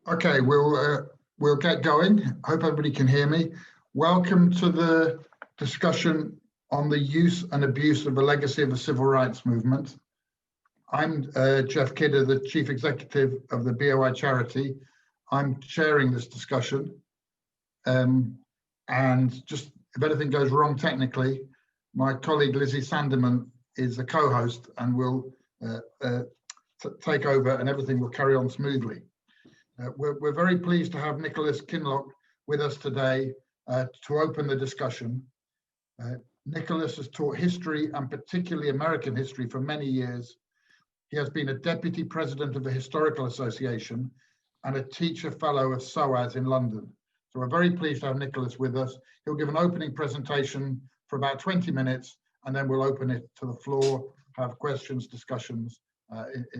Okay, we'll get going. Hope everybody can hear me. Welcome to the discussion on the use and abuse of the legacy of the civil rights movement. I'm Jeff Kidder, the Chief Executive of the BOI charity. I'm chairing this discussion. And just if anything goes wrong technically, my colleague Lizzie Sanderman is a co-host and will take over, and everything will carry on smoothly. We're very pleased to have Nicolas Kinloch with us today to open the discussion. Nicolas has taught history, and particularly American history, for many years. He has been a deputy president of the Historical Association and a teacher fellow of SOAS in London. So we're very pleased to have Nicolas with us. He'll give an opening presentation for about 20 minutes, and then we'll open it to the floor, have questions, discussions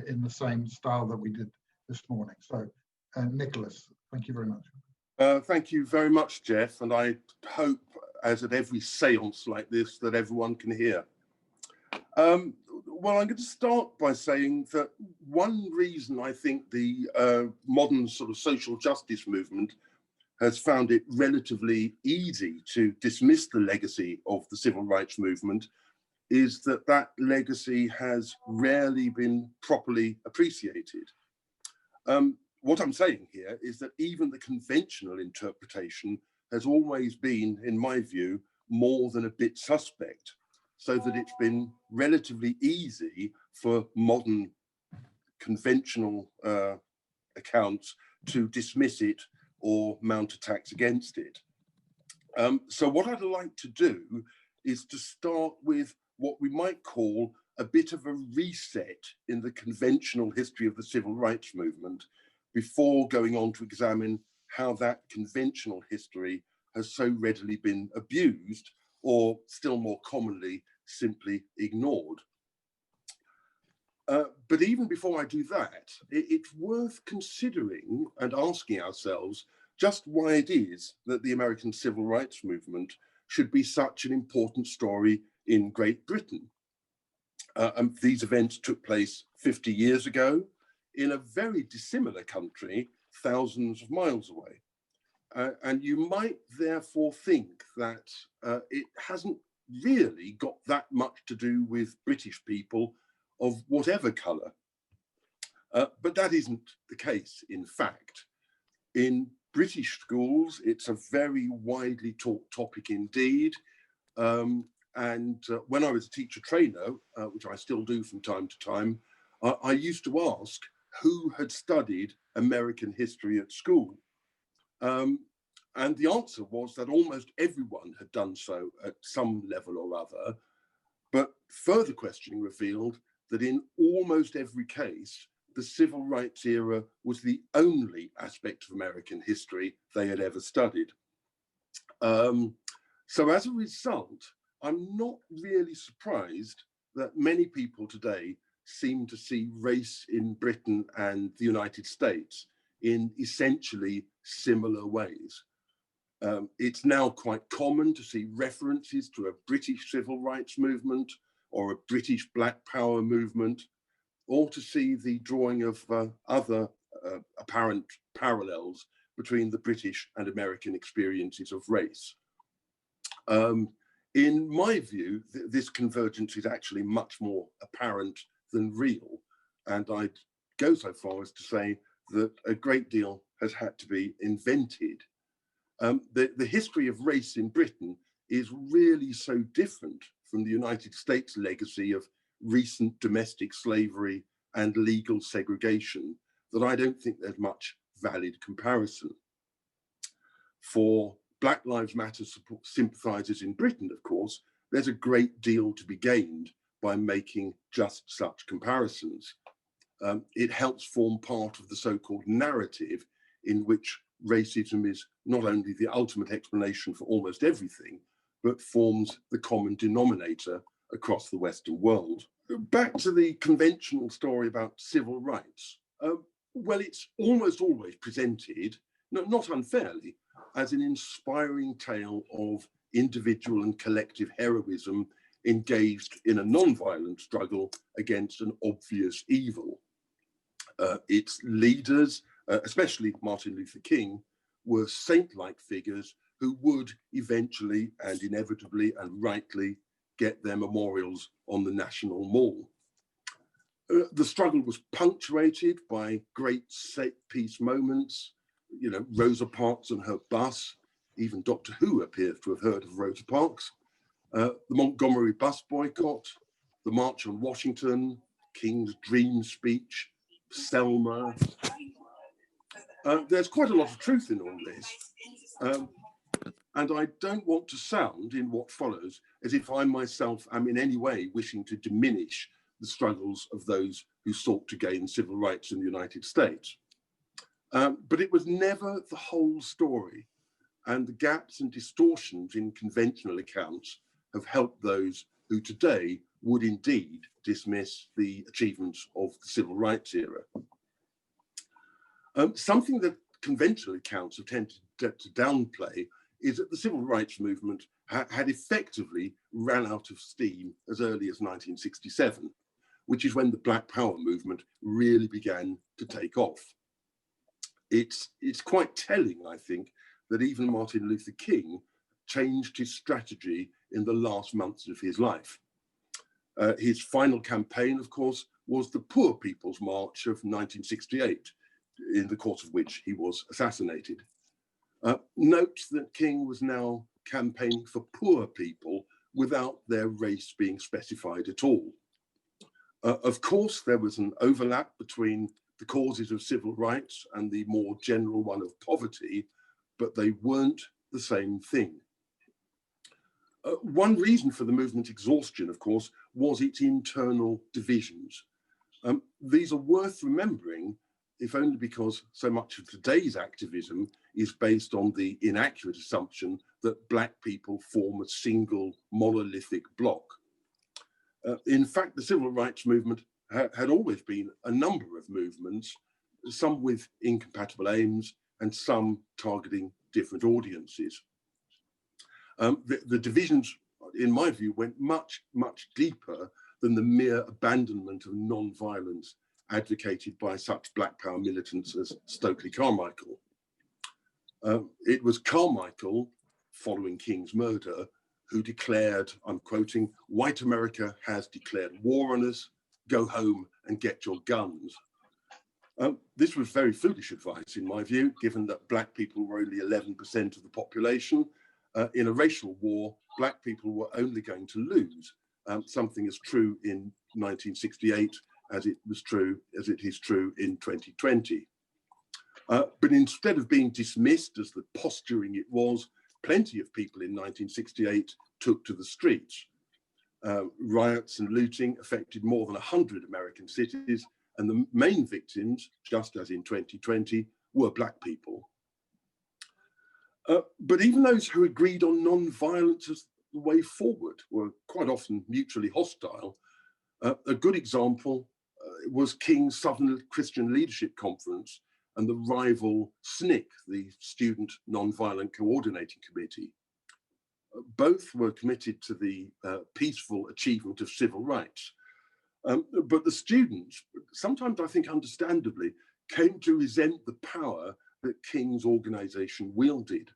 in the same style that we did this morning. So Nicolas, thank you very much. Thank you very much, Jeff, and I hope, as at every séance like this, that everyone can hear. Well, I'm going to start by saying that one reason I think the modern sort of social justice movement has found it relatively easy to dismiss the legacy of the civil rights movement is that that legacy has rarely been properly appreciated. What I'm saying here is that even the conventional interpretation has always been, in my view, more than a bit suspect, so that it's been relatively easy for modern conventional accounts to dismiss it or mount attacks against it. So what I'd like to do is to start with what we might call a bit of a reset in the conventional history of the civil rights movement, before going on to examine how that conventional history has so readily been abused, or still more commonly, simply ignored. But even before I do that, it's worth considering and asking ourselves just why it is that the American civil rights movement should be such an important story in Great Britain. These events took place 50 years ago, in a very dissimilar country, thousands of miles away. And you might therefore think that it hasn't really got that much to do with British people of whatever colour. But that isn't the case, in fact. In British schools, it's a very widely taught topic indeed. And when I was a teacher trainer, which I still do from time to time, I used to ask who had studied American history at school. And the answer was that almost everyone had done so at some level or other. But further questioning revealed that in almost every case, the civil rights era was the only aspect of American history they had ever studied. So as a result, I'm not really surprised that many people today seem to see race in Britain and the United States in essentially similar ways. It's now quite common to see references to a British civil rights movement or a British Black Power movement, or to see the drawing of other apparent parallels between the British and American experiences of race. In my view, this convergence is actually much more apparent than real. And I'd go so far as to say that a great deal has had to be invented. The history of race in Britain is really so different from the United States legacy of recent domestic slavery and legal segregation that I don't think there's much valid comparison. For Black Lives Matter sympathisers in Britain, of course, there's a great deal to be gained by making just such comparisons. It helps form part of the so-called narrative in which racism is not only the ultimate explanation for almost everything, but forms the common denominator across the Western world. Back to the conventional story about civil rights. Well, it's almost always presented, not unfairly, as an inspiring tale of individual and collective heroism engaged in a non-violent struggle against an obvious evil. Its leaders especially Martin Luther King, were saint-like figures who would eventually and inevitably and rightly get their memorials on the National Mall. The struggle was punctuated by great set-piece moments, you know, Rosa Parks and her bus. Even Doctor Who appears to have heard of Rosa Parks. The Montgomery bus boycott, the March on Washington, King's Dream speech, Selma. There's quite a lot of truth in all this. And I don't want to sound in what follows as if I myself am in any way wishing to diminish the struggles of those who sought to gain civil rights in the United States. But it was never the whole story, and the gaps and distortions in conventional accounts have helped those who today would indeed dismiss the achievements of the civil rights era. Something that conventional accounts have tended to downplay is that the civil rights movement had effectively ran out of steam as early as 1967, which is when the Black Power movement really began to take off. It's quite telling, I think, that even Martin Luther King changed his strategy in the last months of his life. His final campaign, of course, was the Poor People's March of 1968, in the course of which he was assassinated. Note that King was now campaigning for poor people without their race being specified at all. Of course, there was an overlap between the causes of civil rights and the more general one of poverty, but they weren't the same thing. One reason for the movement's exhaustion, of course, was its internal divisions. These are worth remembering, if only because so much of today's activism is based on the inaccurate assumption that Black people form a single monolithic bloc. In fact, the civil rights movement had always been a number of movements, some with incompatible aims and some targeting different audiences. The divisions, in my view, went much, much deeper than the mere abandonment of non-violence advocated by such Black Power militants as Stokely Carmichael. It was Carmichael, following King's murder, who declared, I'm quoting, "White America has declared war on us, go home and get your guns." This was very foolish advice, in my view, given that Black people were only 11% of the population. In a racial war, Black people were only going to lose, something as true in 1968 as it is true in 2020. But instead of being dismissed as the posturing it was, plenty of people in 1968 took to the streets. Riots and looting affected more than 100 American cities, and the main victims, just as in 2020, were Black people. But even those who agreed on non-violence as the way forward were quite often mutually hostile. A good example was King's Southern Christian Leadership Conference and the rival SNCC, the Student Nonviolent Coordinating Committee. Both were committed to the peaceful achievement of civil rights. But the students, sometimes I think understandably, came to resent the power that King's organization wielded.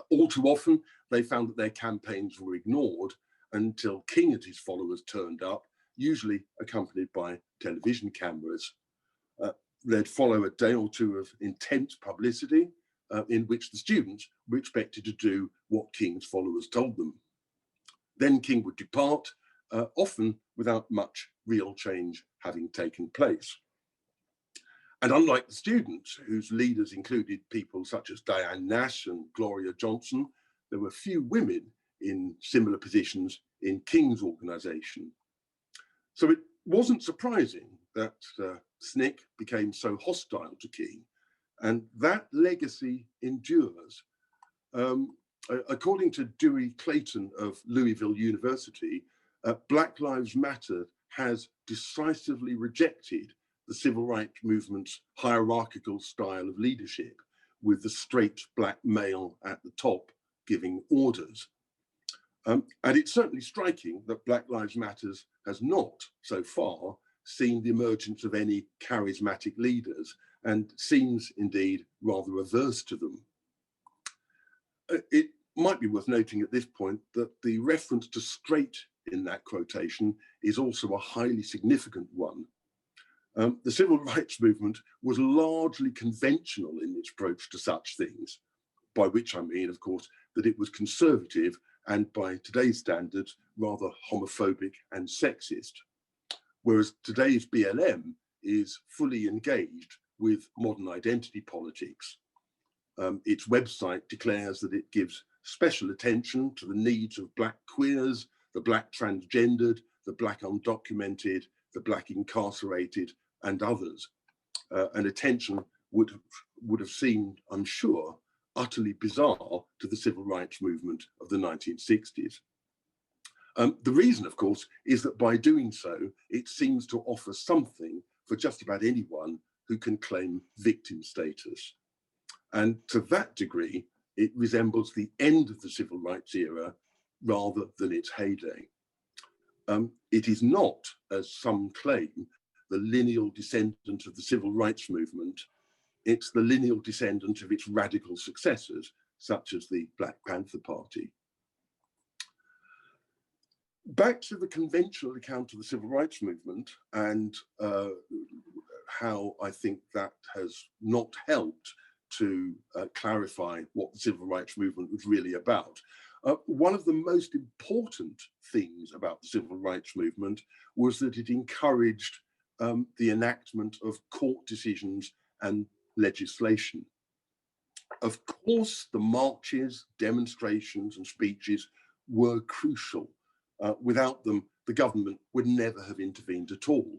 All too often, they found that their campaigns were ignored until King and his followers turned up, usually accompanied by television cameras. They'd follow a day or two of intense publicity in which the students were expected to do what King's followers told them. Then King would depart, often without much real change having taken place. And unlike the students, whose leaders included people such as Diane Nash and Gloria Johnson, there were few women in similar positions in King's organization. So it wasn't surprising that SNCC became so hostile to King, and that legacy endures. According to Dewey Clayton of Louisville University, Black Lives Matter has decisively rejected the civil rights movement's hierarchical style of leadership, with the straight Black male at the top giving orders. And it's certainly striking that Black Lives Matter has not, so far, seen the emergence of any charismatic leaders, and seems indeed rather averse to them. It might be worth noting at this point that the reference to straight in that quotation is also a highly significant one. The civil rights movement was largely conventional in its approach to such things, by which I mean, of course, that it was conservative and by today's standards, rather homophobic and sexist. Whereas today's BLM is fully engaged with modern identity politics. Its website declares that it gives special attention to the needs of Black queers, the Black transgendered, the Black undocumented, the Black incarcerated, and others. An attention would have seemed, I'm sure, utterly bizarre to the civil rights movement of the 1960s. The reason, of course, is that by doing so, it seems to offer something for just about anyone who can claim victim status. And to that degree, it resembles the end of the civil rights era rather than its heyday. It is not, as some claim, the lineal descendant of the civil rights movement. It's the lineal descendant of its radical successors, such as the Black Panther Party. Back to the conventional account of the civil rights movement and how I think that has not helped to clarify what the civil rights movement was really about. One of the most important things about the civil rights movement was that it encouraged the enactment of court decisions and legislation. Of course, the marches, demonstrations, and speeches were crucial. Without them, the government would never have intervened at all.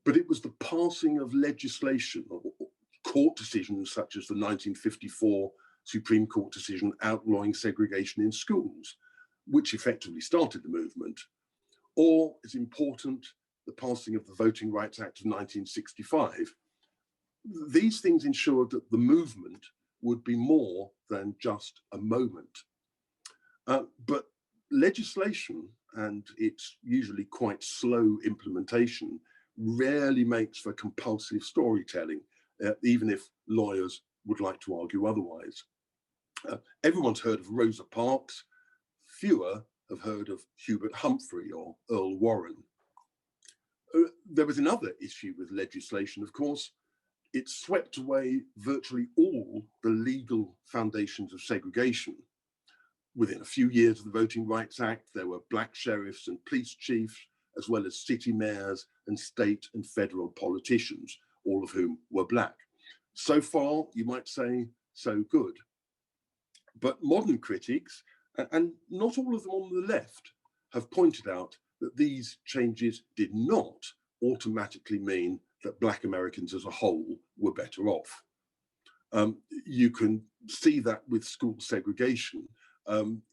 But it was the passing of legislation, or court decisions such as the 1954 Supreme Court decision outlawing segregation in schools, which effectively started the movement, or, as important, the passing of the Voting Rights Act of 1965. These things ensured that the movement would be more than just a moment. But legislation and its usually quite slow implementation rarely makes for compulsive storytelling, even if lawyers would like to argue otherwise. Everyone's heard of Rosa Parks. Fewer have heard of Hubert Humphrey or Earl Warren. There was another issue with legislation, of course. It swept away virtually all the legal foundations of segregation. Within a few years of the Voting Rights Act, there were Black sheriffs and police chiefs, as well as city mayors and state and federal politicians, all of whom were Black. So far, you might say, so good. But modern critics, and not all of them on the left, have pointed out that these changes did not automatically mean that Black Americans as a whole were better off. You can see that with school segregation.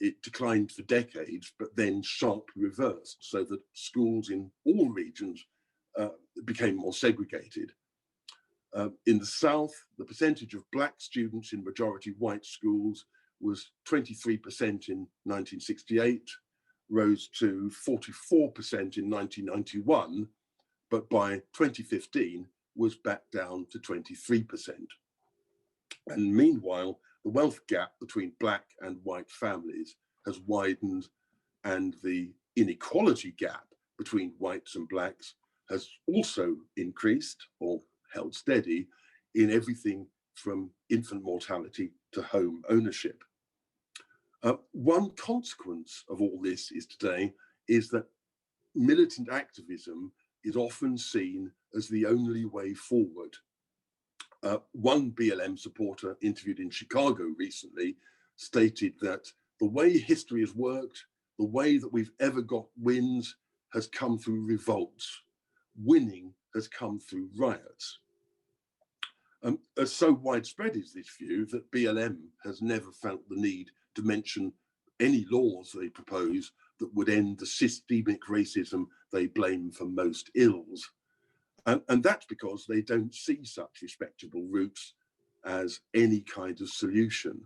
It declined for decades, but then sharply reversed, so that schools in all regions became more segregated. In the South, the percentage of Black students in majority white schools was 23% in 1968, rose to 44% in 1991, but by 2015 was back down to 23%. And meanwhile, the wealth gap between Black and white families has widened, and the inequality gap between whites and Blacks has also increased or held steady in everything from infant mortality to home ownership. One consequence of all this is that militant activism is often seen as the only way forward. One BLM supporter interviewed in Chicago recently stated that the way history has worked, the way that we've ever got wins has come through revolts. Winning has come through riots. So widespread is this view that BLM has never felt the need to mention any laws they propose that would end the systemic racism they blame for most ills. And that's because they don't see such respectable routes as any kind of solution.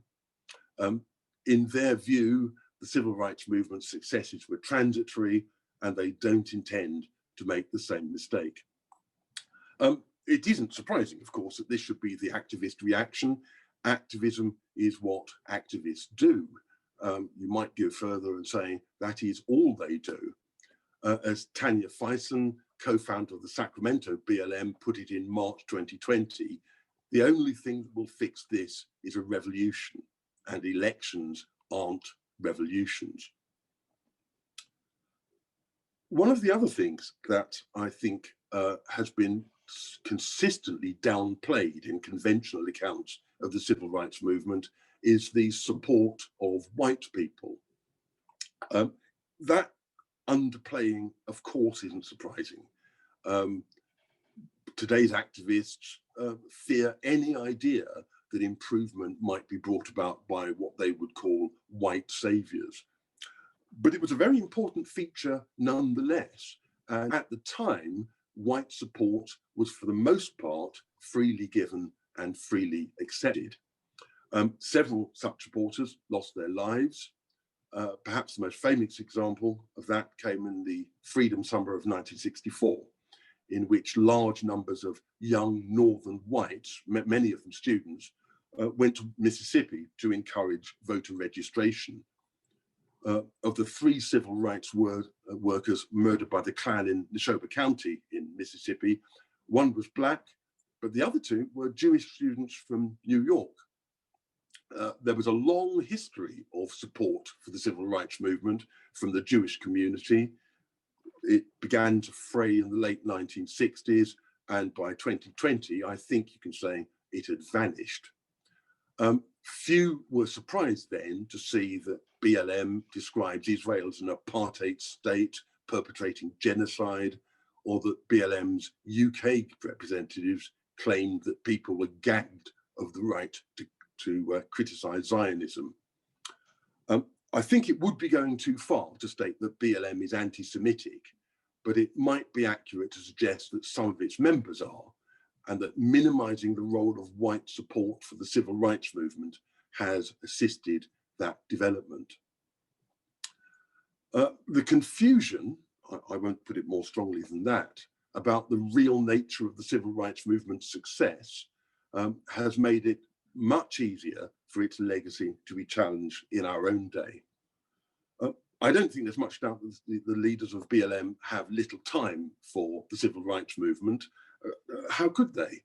In their view, the civil rights movement's successes were transitory, and they don't intend to make the same mistake. it isn't surprising, of course, that this should be the activist reaction. Activism is what activists do. You might go further and say that is all they do. As Tanya Faison, co-founder of the Sacramento BLM, put it in March 2020, the only thing that will fix this is a revolution, and elections aren't revolutions. One of the other things that I think has been consistently downplayed in conventional accounts of the civil rights movement is the support of white people. That underplaying, of course, isn't surprising. Today's activists fear any idea that improvement might be brought about by what they would call white saviors. But it was a very important feature nonetheless. And at the time, white support was for the most part freely given and freely accepted. Several such supporters lost their lives. Perhaps the most famous example of that came in the Freedom Summer of 1964, in which large numbers of young northern whites, many of them students, went to Mississippi to encourage voter registration. Of the 3 civil rights workers murdered by the Klan in Neshoba County in Mississippi, 1 was Black, but the other 2 were Jewish students from New York. There was a long history of support for the civil rights movement from the Jewish community. It began to fray in the late 1960s, and by 2020, I think you can say it had vanished. Few were surprised then to see that BLM describes Israel as an apartheid state perpetrating genocide, or that BLM's UK representatives claimed that people were gagged of the right to criticize Zionism. I think it would be going too far to state that BLM is anti-Semitic, but it might be accurate to suggest that some of its members are, and that minimizing the role of white support for the civil rights movement has assisted that development. The confusion, I won't put it more strongly than that, about the real nature of the civil rights movement's success has made it much easier for its legacy to be challenged in our own day. I don't think there's much doubt that the leaders of BLM have little time for the civil rights movement. How could they?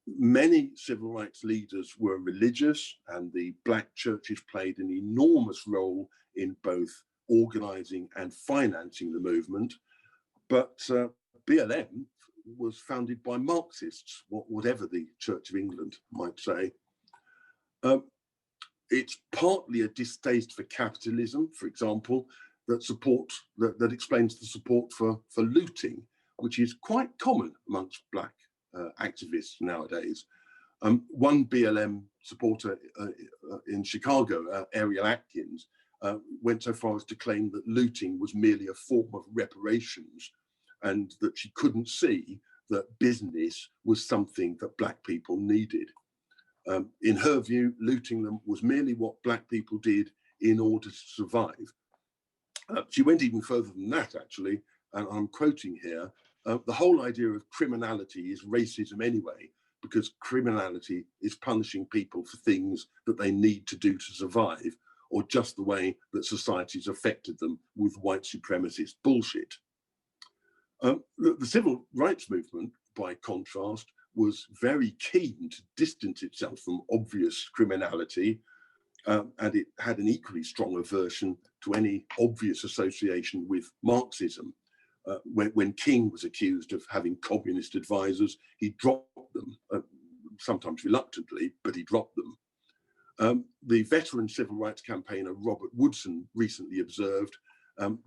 Many civil rights leaders were religious, and the Black churches played an enormous role in both organizing and financing the movement. But BLM was founded by Marxists, whatever the Church of England might say. It's partly a distaste for capitalism, for example, that explains the support for looting, which is quite common amongst Black activists nowadays. One BLM supporter in Chicago, Ariel Atkins, went so far as to claim that looting was merely a form of reparations, and that she couldn't see that business was something that Black people needed. In her view, looting them was merely what Black people did in order to survive. She went even further than that, actually, and I'm quoting here, the whole idea of criminality is racism anyway, because criminality is punishing people for things that they need to do to survive, or just the way that society's affected them with white supremacist bullshit. The civil rights movement, by contrast, was very keen to distance itself from obvious criminality, and it had an equally strong aversion to any obvious association with Marxism. When King was accused of having communist advisors, he dropped them, sometimes reluctantly, but he dropped them. The veteran civil rights campaigner Robert Woodson recently observed,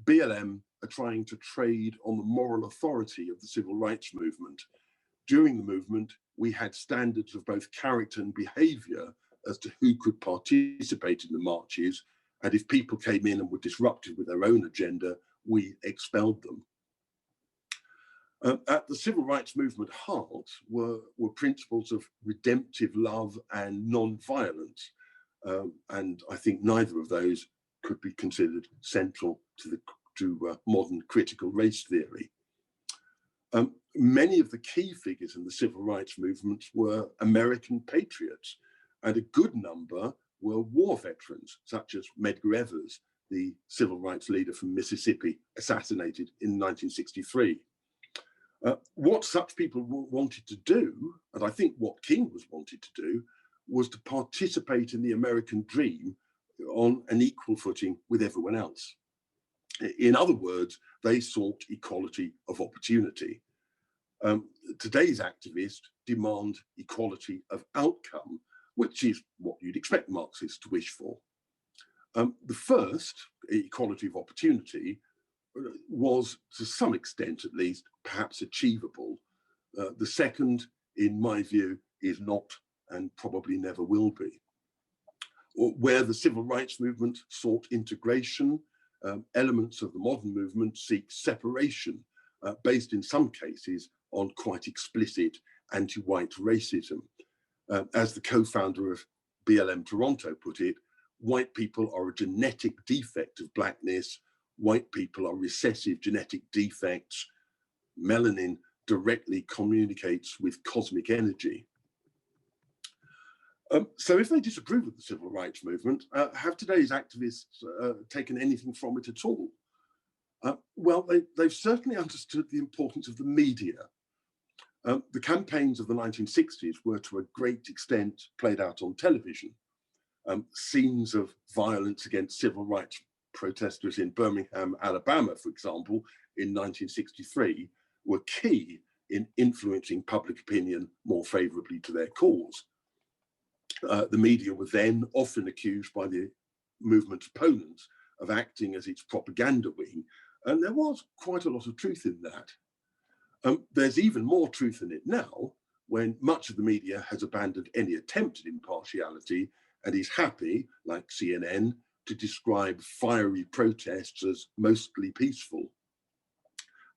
BLM are trying to trade on the moral authority of the civil rights movement. During the movement, we had standards of both character and behavior as to who could participate in the marches, and if people came in and were disruptive with their own agenda, we expelled them. At the civil rights movement heart were principles of redemptive love and non-violence, and I think neither of those could be considered central to modern critical race theory. Many of the key figures in the civil rights movement were American patriots, and a good number were war veterans, such as Medgar Evers, the civil rights leader from Mississippi, assassinated in 1963. What such people wanted to do, and I think what King was wanted to do, was to participate in the American dream on an equal footing with everyone else. In other words, they sought equality of opportunity. Today's activists demand equality of outcome, which is what you'd expect Marxists to wish for. The first, equality of opportunity, was to some extent at least perhaps achievable. The second, in my view, is not and probably never will be. Where the civil rights movement sought integration, elements of the modern movement seek separation, based in some cases on quite explicit anti-white racism. As the co-founder of BLM Toronto put it, white people are a genetic defect of blackness, white people are recessive genetic defects, melanin directly communicates with cosmic energy. So if they disapprove of the civil rights movement, have today's activists taken anything from it at all? Well, they've certainly understood the importance of the media. The campaigns of the 1960s were to a great extent played out on television. Scenes of violence against civil rights protesters in Birmingham, Alabama, for example, in 1963, were key in influencing public opinion more favorably to their cause. The media were then often accused by the movement's opponents of acting as its propaganda wing, and there was quite a lot of truth in that. There's even more truth in it now, when much of the media has abandoned any attempt at impartiality and is happy, like CNN, to describe fiery protests as mostly peaceful.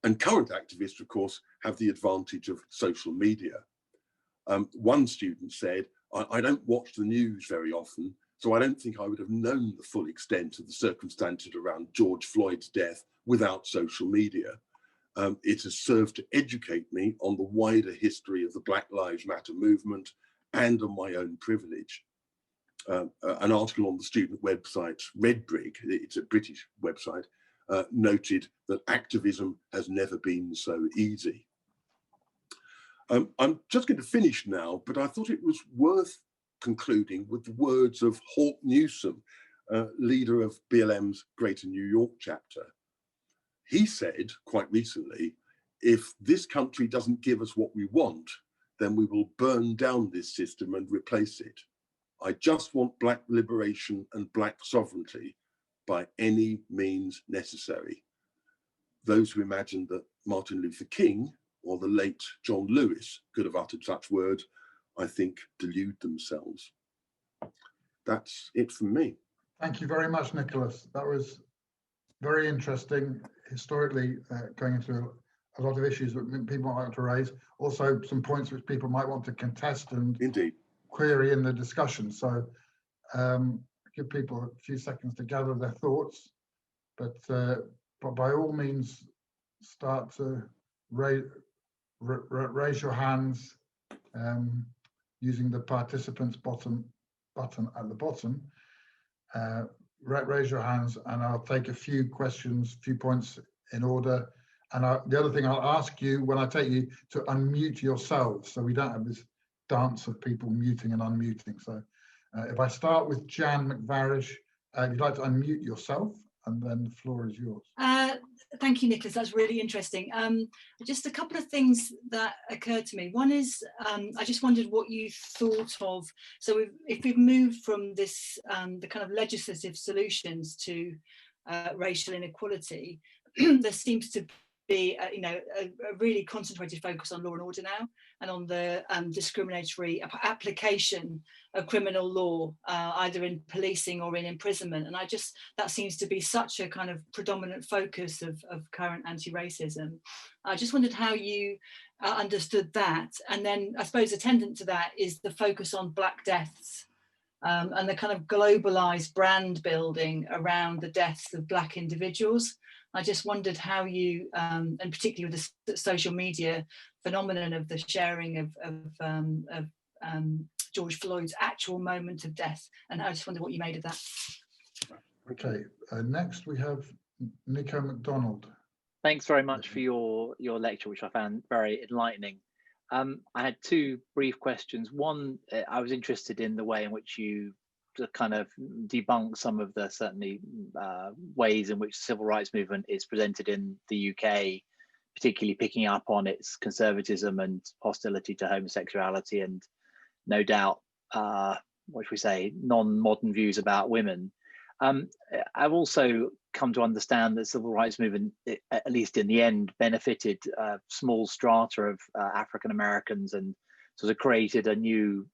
And current activists, of course, have the advantage of social media. One student said, I don't watch the news very often, so I don't think I would have known the full extent of the circumstances around George Floyd's death without social media. It has served to educate me on the wider history of the Black Lives Matter movement and on my own privilege. An article on the student website Redbrig, it's a British website, noted that activism has never been so easy. I'm just going to finish now, but I thought it was worth concluding with the words of Hawk Newsom, leader of BLM's Greater New York chapter. He said quite recently, if this country doesn't give us what we want, then we will burn down this system and replace it. I just want Black liberation and Black sovereignty by any means necessary. Those who imagine that Martin Luther King or the late John Lewis could have uttered such words, I think delude themselves. That's it from me. Thank you very much, Nicholas. That was very interesting, historically going into a lot of issues that people might want to raise. Also, some points which people might want to contest and Indeed. Query in the discussion. So give people a few seconds to gather their thoughts, but by all means, start to raise your hands using the participants button at the bottom. Raise your hands and I'll take a few questions, few points in order. And the other thing I'll ask you when I take you to unmute yourselves, so we don't have this dance of people muting and unmuting. So if I start with Jan McVarish, you'd like to unmute yourself and then the floor is yours. Thank you, Nicholas. That's really interesting. Just a couple of things that occurred to me. One is, I just wondered what you thought of, so if we've moved from this, the kind of legislative solutions to racial inequality, there seems to be a really concentrated focus on law and order now, and on the discriminatory application of criminal law, either in policing or in imprisonment. And that seems to be such a kind of predominant focus of current anti-racism. I just wondered how you understood that. And then I suppose attendant to that is the focus on Black deaths, and the kind of globalized brand building around the deaths of Black individuals. I just wondered how you, and particularly with the social media phenomenon of the sharing of George Floyd's actual moment of death, and I just wondered what you made of that. Okay, next we have Nico MacDonald. Thanks very much for your lecture, which I found very enlightening. I had two brief questions. One, I was interested in the way in which you kind of debunk some of the certainly ways in which the civil rights movement is presented in the UK, particularly picking up on its conservatism and hostility to homosexuality, and no doubt, what should we say, non-modern views about women. I've also come to understand that civil rights movement, at least in the end, benefited a small strata of African Americans and sort of created a new,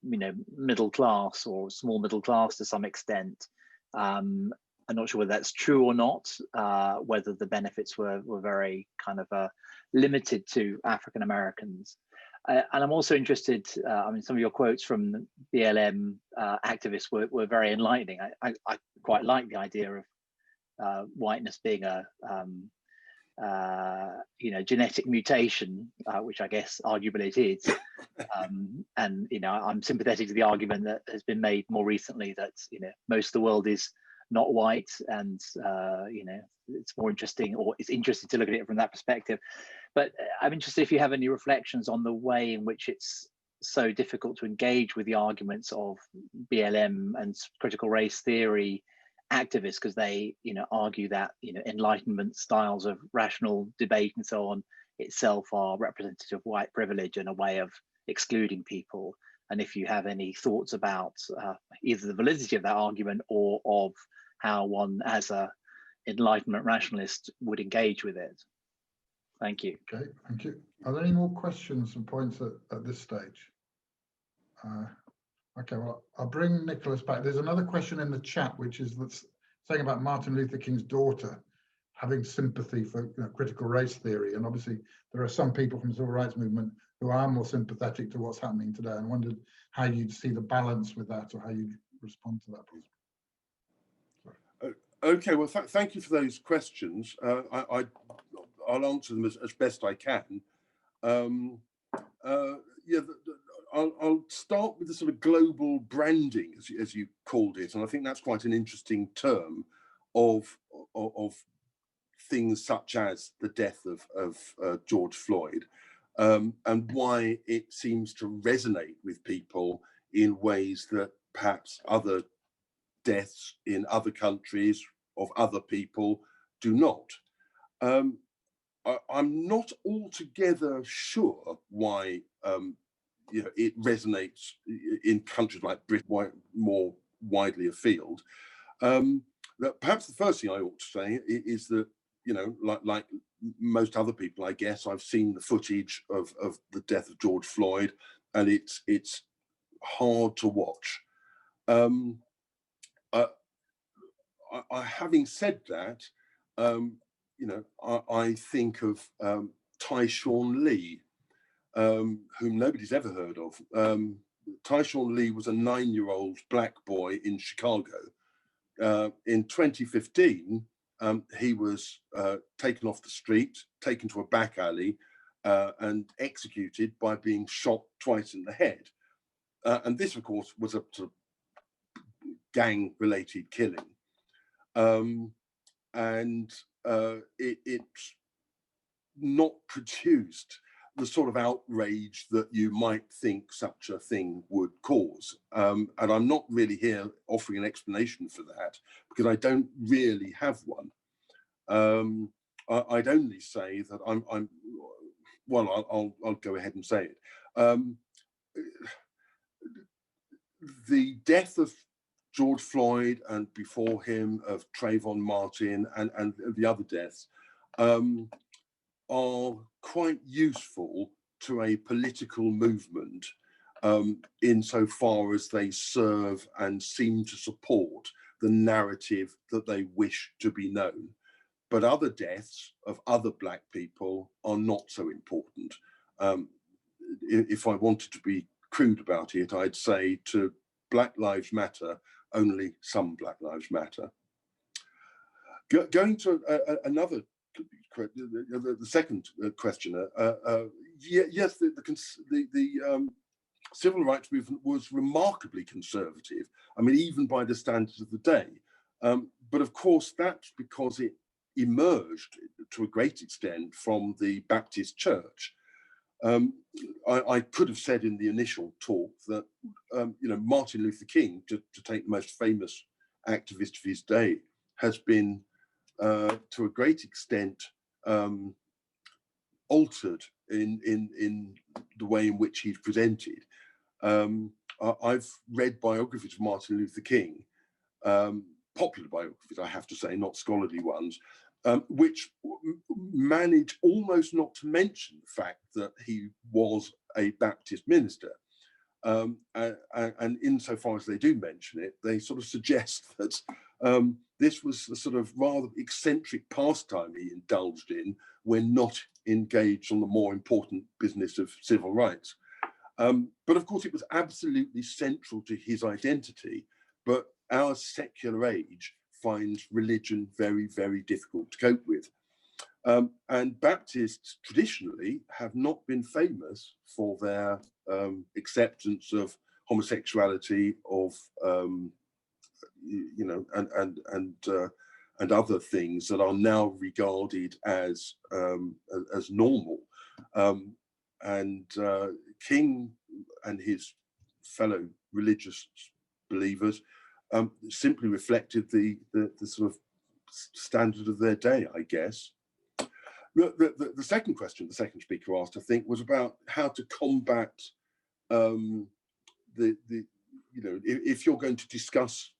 middle class or small middle class to some extent. I'm not sure whether that's true or not, whether the benefits were very kind of limited to African Americans. And I'm also interested, some of your quotes from BLM activists were very enlightening. I quite like the idea of whiteness being a genetic mutation, which I guess arguably it is. And I'm sympathetic to the argument that has been made more recently that most of the world is not white, and it's more interesting, or it's interesting to look at it from that perspective. But I'm interested if you have any reflections on the way in which it's so difficult to engage with the arguments of BLM and critical race theory activists, because they argue that Enlightenment styles of rational debate and so on itself are representative of white privilege and a way of excluding people. And if you have any thoughts about either the validity of that argument or of how one as a Enlightenment rationalist would engage with it. Thank you. Okay, thank you. Are there any more questions and points at this stage? Okay, well, I'll bring Nicholas back. There's another question in the chat, which is saying about Martin Luther King's daughter having sympathy for critical race theory. And obviously, there are some people from the civil rights movement who are more sympathetic to what's happening today, and wondered how you'd see the balance with that, or how you'd respond to that, please. Okay, well, thank you for those questions. I'll answer them as best I can. I'll start with the sort of global branding, as you called it, and I think that's quite an interesting term of things such as the death of George Floyd, and why it seems to resonate with people in ways that perhaps other deaths in other countries of other people do not. I'm not altogether sure why it resonates in countries like Britain more widely afield. Perhaps the first thing I ought to say is that, like most other people, I guess, I've seen the footage of the death of George Floyd, and it's hard to watch. Having said that, I think of Taishan Lee, whom nobody's ever heard of. Taishan Lee was a 9-year-old black boy in Chicago. In 2015, he was taken off the street, taken to a back alley, and executed by being shot twice in the head. And this, of course, was a sort of gang-related killing. It's not produced the sort of outrage that you might think such a thing would cause. And I'm not really here offering an explanation for that, because I don't really have one. I'd only say that I'll go ahead and say it. The death of George Floyd, and before him of Trayvon Martin and the other deaths, are quite useful to a political movement insofar as they serve and seem to support the narrative that they wish to be known. But other deaths of other black people are not so important. If I wanted to be crude about it, I'd say to Black Lives Matter, only some Black Lives Matter. Going to another, the second questioner. Yes, the civil rights movement was remarkably conservative. I mean, even by the standards of the day. But of course, that's because it emerged to a great extent from the Baptist Church. I could have said in the initial talk that Martin Luther King, to take the most famous activist of his day, has been to a great extent altered in the way in which he's presented. I've read biographies of Martin Luther King, popular biographies, I have to say, not scholarly ones, which manage almost not to mention the fact that he was a Baptist minister. And insofar as they do mention it, they sort of suggest that this was the sort of rather eccentric pastime he indulged in when not engaged on the more important business of civil rights. But of course, it was absolutely central to his identity. But our secular age finds religion very, very difficult to cope with. And Baptists traditionally have not been famous for their acceptance of homosexuality, of and other things that are now regarded as normal. King and his fellow religious believers simply reflected the sort of standard of their day, I guess. The second question the second speaker asked, I think, was about how to combat if you're going to discuss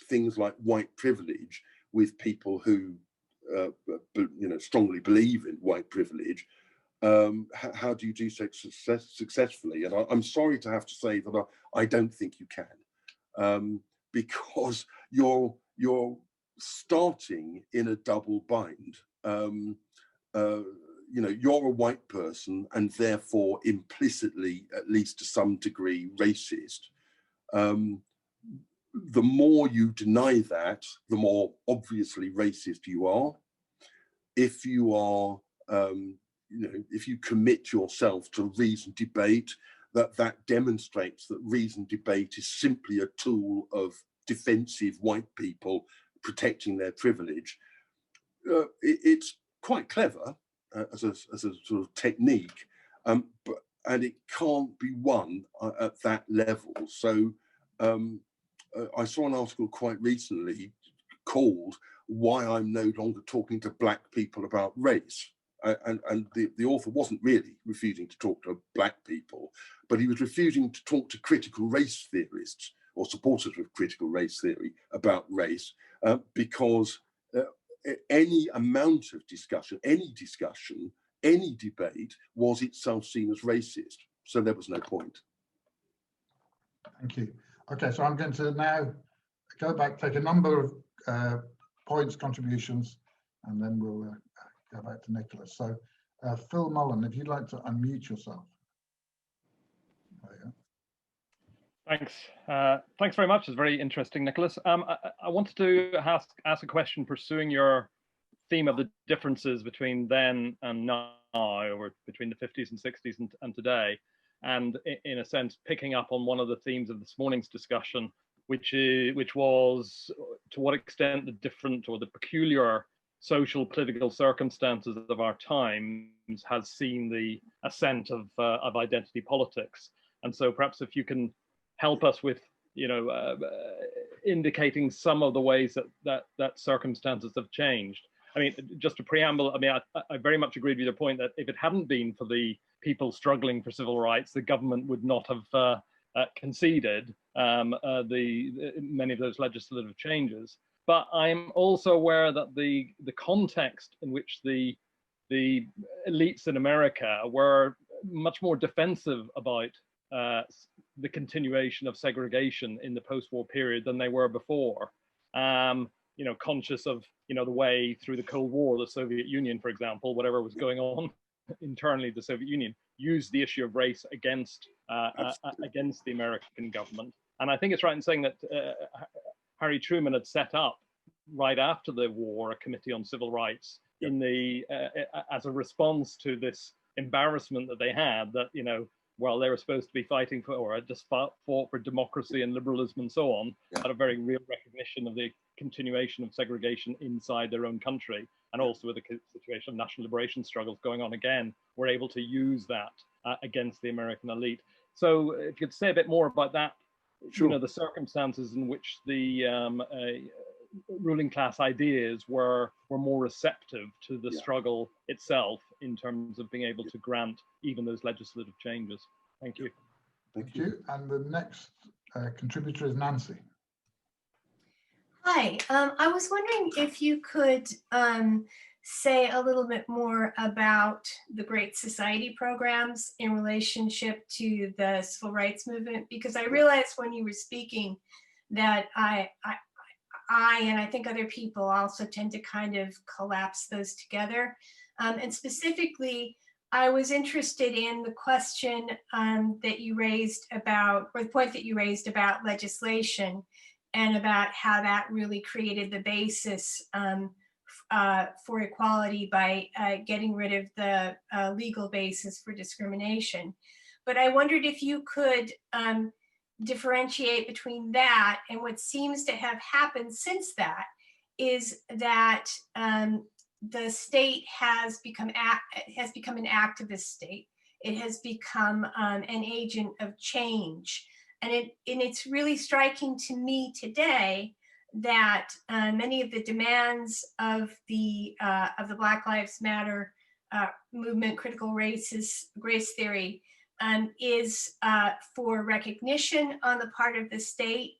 things like white privilege with people who strongly believe in white privilege, how do you do so successfully? And I'm sorry to have to say that I don't think you can, because you're starting in a double bind. You're a white person and therefore implicitly, at least to some degree, racist. The more you deny that, the more obviously racist you are. If you are, if you commit yourself to reasoned debate, that demonstrates that reasoned debate is simply a tool of defensive white people protecting their privilege. It's quite clever as a sort of technique, and it can't be won at that level. So I saw an article quite recently called "Why I'm No Longer Talking to Black People About Race." And the author wasn't really refusing to talk to black people, but he was refusing to talk to critical race theorists or supporters of critical race theory about race, because any amount of discussion, any debate was itself seen as racist. So there was no point. Thank you. Okay, so I'm going to now go back, take a number of points, contributions, and then we'll go back to Nicholas. So Phil Mullen, if you'd like to unmute yourself. There you go. Thanks. Thanks very much. It's very interesting, Nicholas. I wanted to ask a question pursuing your theme of the differences between then and now, or between the 50s and 60s and today, and in a sense picking up on one of the themes of this morning's discussion, which was to what extent the different or the peculiar social political circumstances of our times has seen the ascent of identity politics. And so perhaps if you can help us with indicating some of the ways that circumstances have changed. I mean, just a preamble, I mean, I very much agreed with your point that if it hadn't been for the people struggling for civil rights, the government would not have conceded many of those legislative changes. But I'm also aware that the context in which the elites in America were much more defensive about the continuation of segregation in the post-war period than they were before. Conscious of the way through the Cold War, the Soviet Union, for example, whatever was going on internally, the Soviet Union used the issue of race against the American government. And I think it's right in saying that Harry Truman had set up right after the war, a committee on civil rights in the as a response to this embarrassment that they had that, you know, well, they were supposed to be fighting for, or just fought for democracy and liberalism and so on, had a very real recognition of the continuation of segregation inside their own country, and also with the situation of national liberation struggles going on again, were able to use that against the American elite. So if you could say a bit more about that, you know, the circumstances in which the ruling class ideas were more receptive to the struggle itself in terms of being able to grant even those legislative changes. Thank you. Thank you. And the next contributor is Nancy. Hi, I was wondering if you could say a little bit more about the Great Society programs in relationship to the civil rights movement, because I realized when you were speaking that I and I think other people also tend to kind of collapse those together. And specifically, I was interested in the question that you raised about, or the point that you raised about legislation and about how that really created the basis for equality by getting rid of the legal basis for discrimination. But I wondered if you could differentiate between that and what seems to have happened since that is that the state has become an activist state. It has become an agent of change. And it's really striking to me today that many of the demands of the Black Lives Matter movement, critical race theory, is for recognition on the part of the state.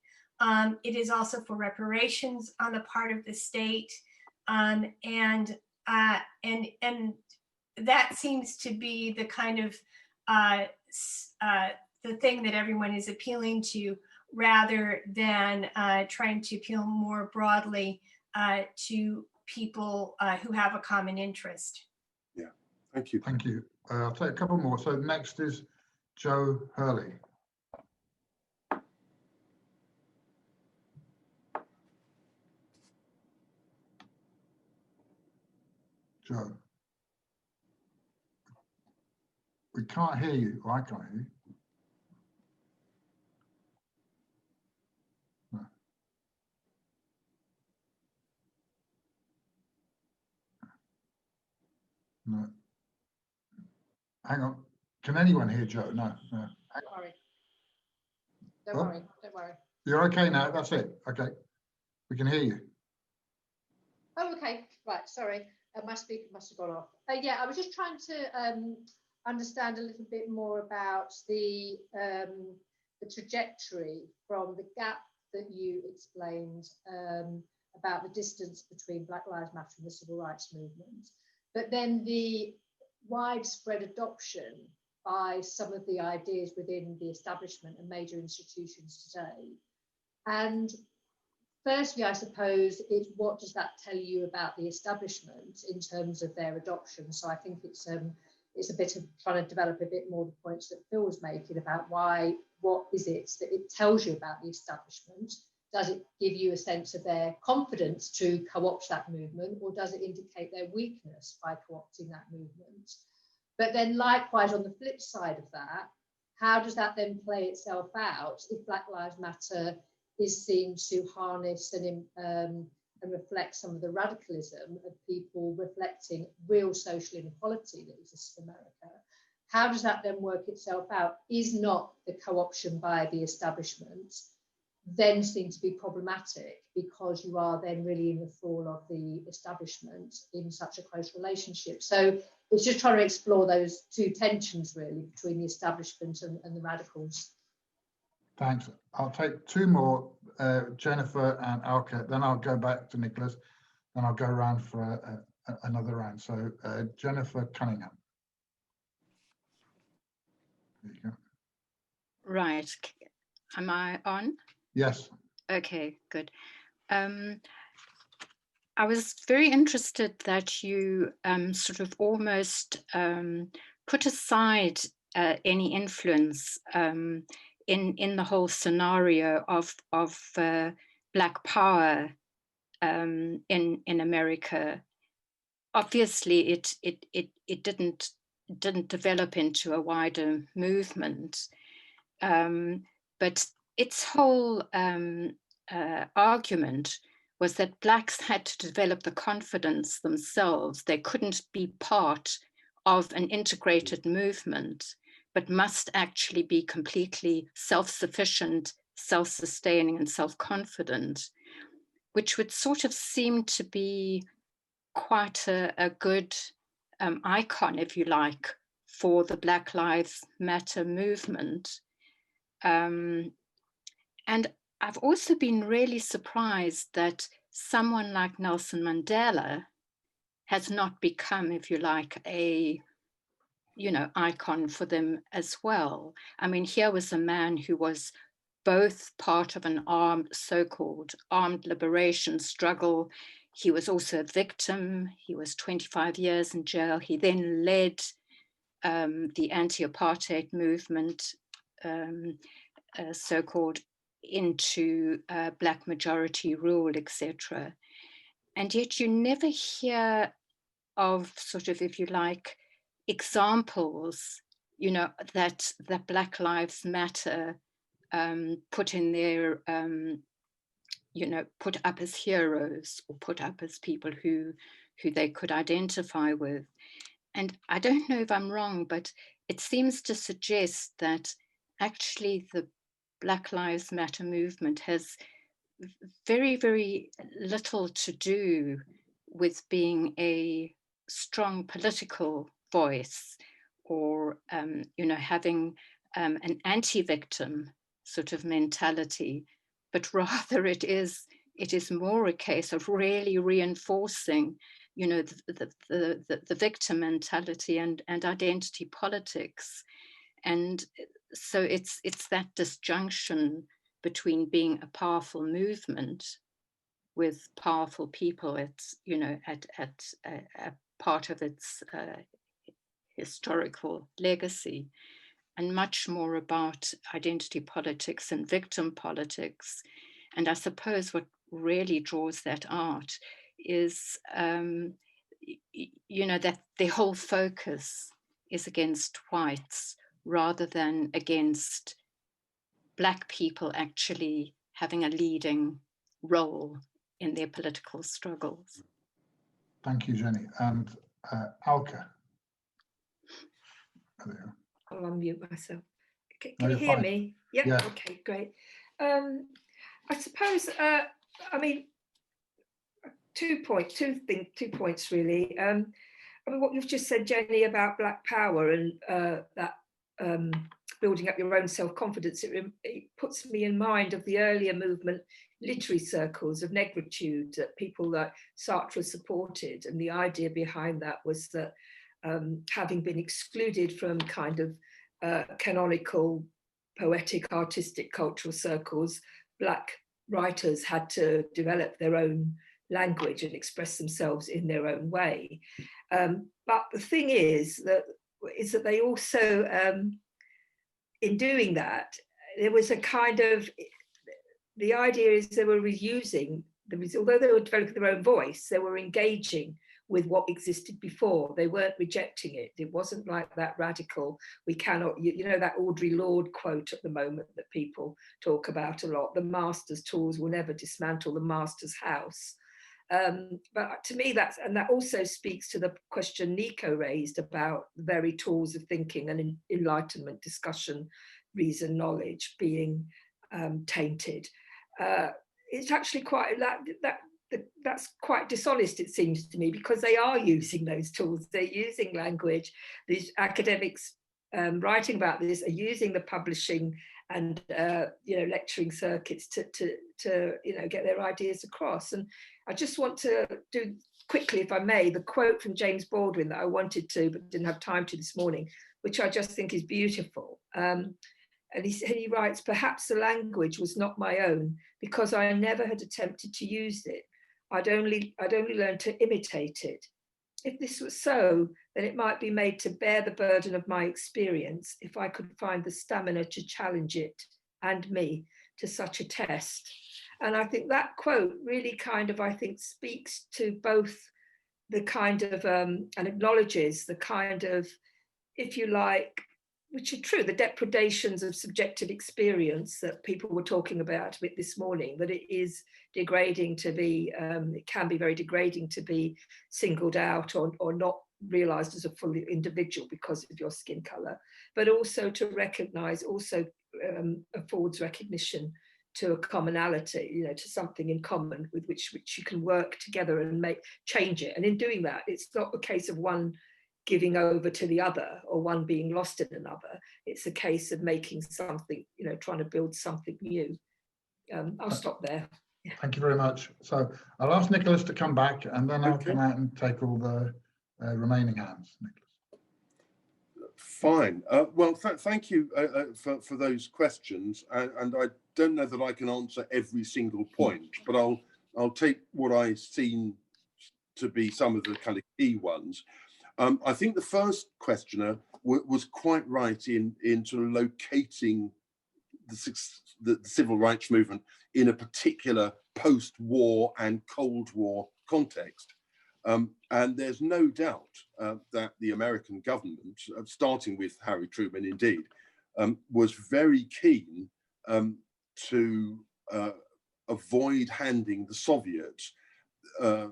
It is also for reparations on the part of the state, and that seems to be the kind of the thing that everyone is appealing to, rather than trying to appeal more broadly to people who have a common interest. Yeah, thank you. Thank you. I'll take a couple more. So next is Joe Hurley. Joe. We can't hear you. Oh, I can't hear you. No. No. Hang on. Can anyone hear Joe? No. No. Don't worry. Don't worry. Don't worry. You're okay now. That's it. Okay. We can hear you. Oh, okay. Right. Sorry. My speaker must have gone off. Yeah, I was just trying to understand a little bit more about the trajectory from the gap that you explained about the distance between Black Lives Matter and the civil rights movement, but then the widespread adoption by some of the ideas within the establishment and major institutions today. And firstly, I suppose, it's what does that tell you about the establishment in terms of their adoption? So I think it's a bit of trying to develop a bit more the points that Phil was making about what is it that it tells you about the establishment? Does it give you a sense of their confidence to co-opt that movement, or does it indicate their weakness by co-opting that movement? But then likewise, on the flip side of that, how does that then play itself out if Black Lives Matter is seen to harness and reflect some of the radicalism of people reflecting real social inequality that exists in America? How does that then work itself out? Is not the co-option by the establishment then seen to be problematic, because you are then really in the thrall of the establishment in such a close relationship? So it's just trying to explore those two tensions really between the establishment and the radicals. Thanks. I'll take two more, Jennifer and Alka, then I'll go back to Nicholas, then I'll go around for another round. So Jennifer Cunningham. There you go. Right. Am I on? Yes. Okay, good. I was very interested that you sort of almost put aside any influence in the whole scenario of Black power in America. Obviously, it didn't develop into a wider movement, but its whole argument was that Blacks had to develop the confidence themselves. They couldn't be part of an integrated movement, but must actually be completely self-sufficient, self-sustaining, and self-confident, which would sort of seem to be quite a good icon, if you like, for the Black Lives Matter movement. And I've also been really surprised that someone like Nelson Mandela has not become, if you like, a icon for them as well. I mean, here was a man who was both part of an so-called armed liberation struggle. He was also a victim. He was 25 years in jail. He then led the anti-apartheid movement, so-called, into Black majority rule, etc. And yet you never hear of sort of, if you like, examples, that Black Lives Matter put in their, put up as heroes or put up as people who they could identify with. And I don't know if I'm wrong, but it seems to suggest that actually the Black Lives Matter movement has very, very little to do with being a strong political voice or, having an anti-victim sort of mentality, but rather it is more a case of really reinforcing, the victim mentality and identity politics. And so it's that disjunction between being a powerful movement with powerful people, it's, at a part of its historical legacy, and much more about identity politics and victim politics. And I suppose what really draws that out is, that their whole focus is against whites rather than against Black people actually having a leading role in their political struggles. Thank you, Jenny. And Alka. I'll unmute myself. Can No, you hear fine. me? Yep. Yeah. Okay, great. I suppose, I mean, 2 points really. I mean, what you've just said, Jenny, about Black Power and that building up your own self-confidence, it puts me in mind of the earlier movement, literary circles of negritude that people like Sartre supported. And the idea behind that was that having been excluded from kind of canonical, poetic, artistic, cultural circles, Black writers had to develop their own language and express themselves in their own way. But the thing is that they also, in doing that, there was a kind of, the idea is they were reusing, although they were developing their own voice, they were engaging with what existed before. They weren't rejecting it. It wasn't like that radical, we cannot, that Audre Lorde quote at the moment that people talk about a lot, the master's tools will never dismantle the master's house. But to me, that also speaks to the question Nico raised about the very tools of thinking and enlightenment, discussion, reason, knowledge being tainted. It's actually quite, that's quite dishonest, it seems to me, because they are using those tools. They're using language. These academics writing about this are using the publishing and lecturing circuits to get their ideas across. And I just want to do quickly, if I may, the quote from James Baldwin that I wanted to but didn't have time to this morning, which I just think is beautiful. And he writes, "Perhaps the language was not my own because I never had attempted to use it. I'd only learned to imitate it. If this was so, then it might be made to bear the burden of my experience if I could find the stamina to challenge it and me to such a test." And I think that quote really kind of, I think, speaks to both the kind of, and acknowledges the kind of, if you like, which are true, the depredations of subjective experience that people were talking about a bit this morning, that it is degrading to be, it can be very degrading to be singled out or not realized as a full individual because of your skin color, but also to recognize, also affords recognition to a commonality, you know, to something in common with which you can work together and change it. And in doing that, it's not a case of one giving over to the other or one being lost in another. It's a case of making something, you know, trying to build something new. I'll stop there. Thank you very much. So I'll ask Nicholas to come back, and then I'll Okay. come out and take all the remaining hands. Nicholas. Fine. Well, thank you for those questions, and I don't know that I can answer every single point, but I'll take what I seem to be some of the kind of key ones. I think the first questioner was quite right in sort of locating the civil rights movement in a particular post-war and Cold War context. And there's no doubt that the American government, starting with Harry Truman indeed, was very keen to avoid handing the Soviets at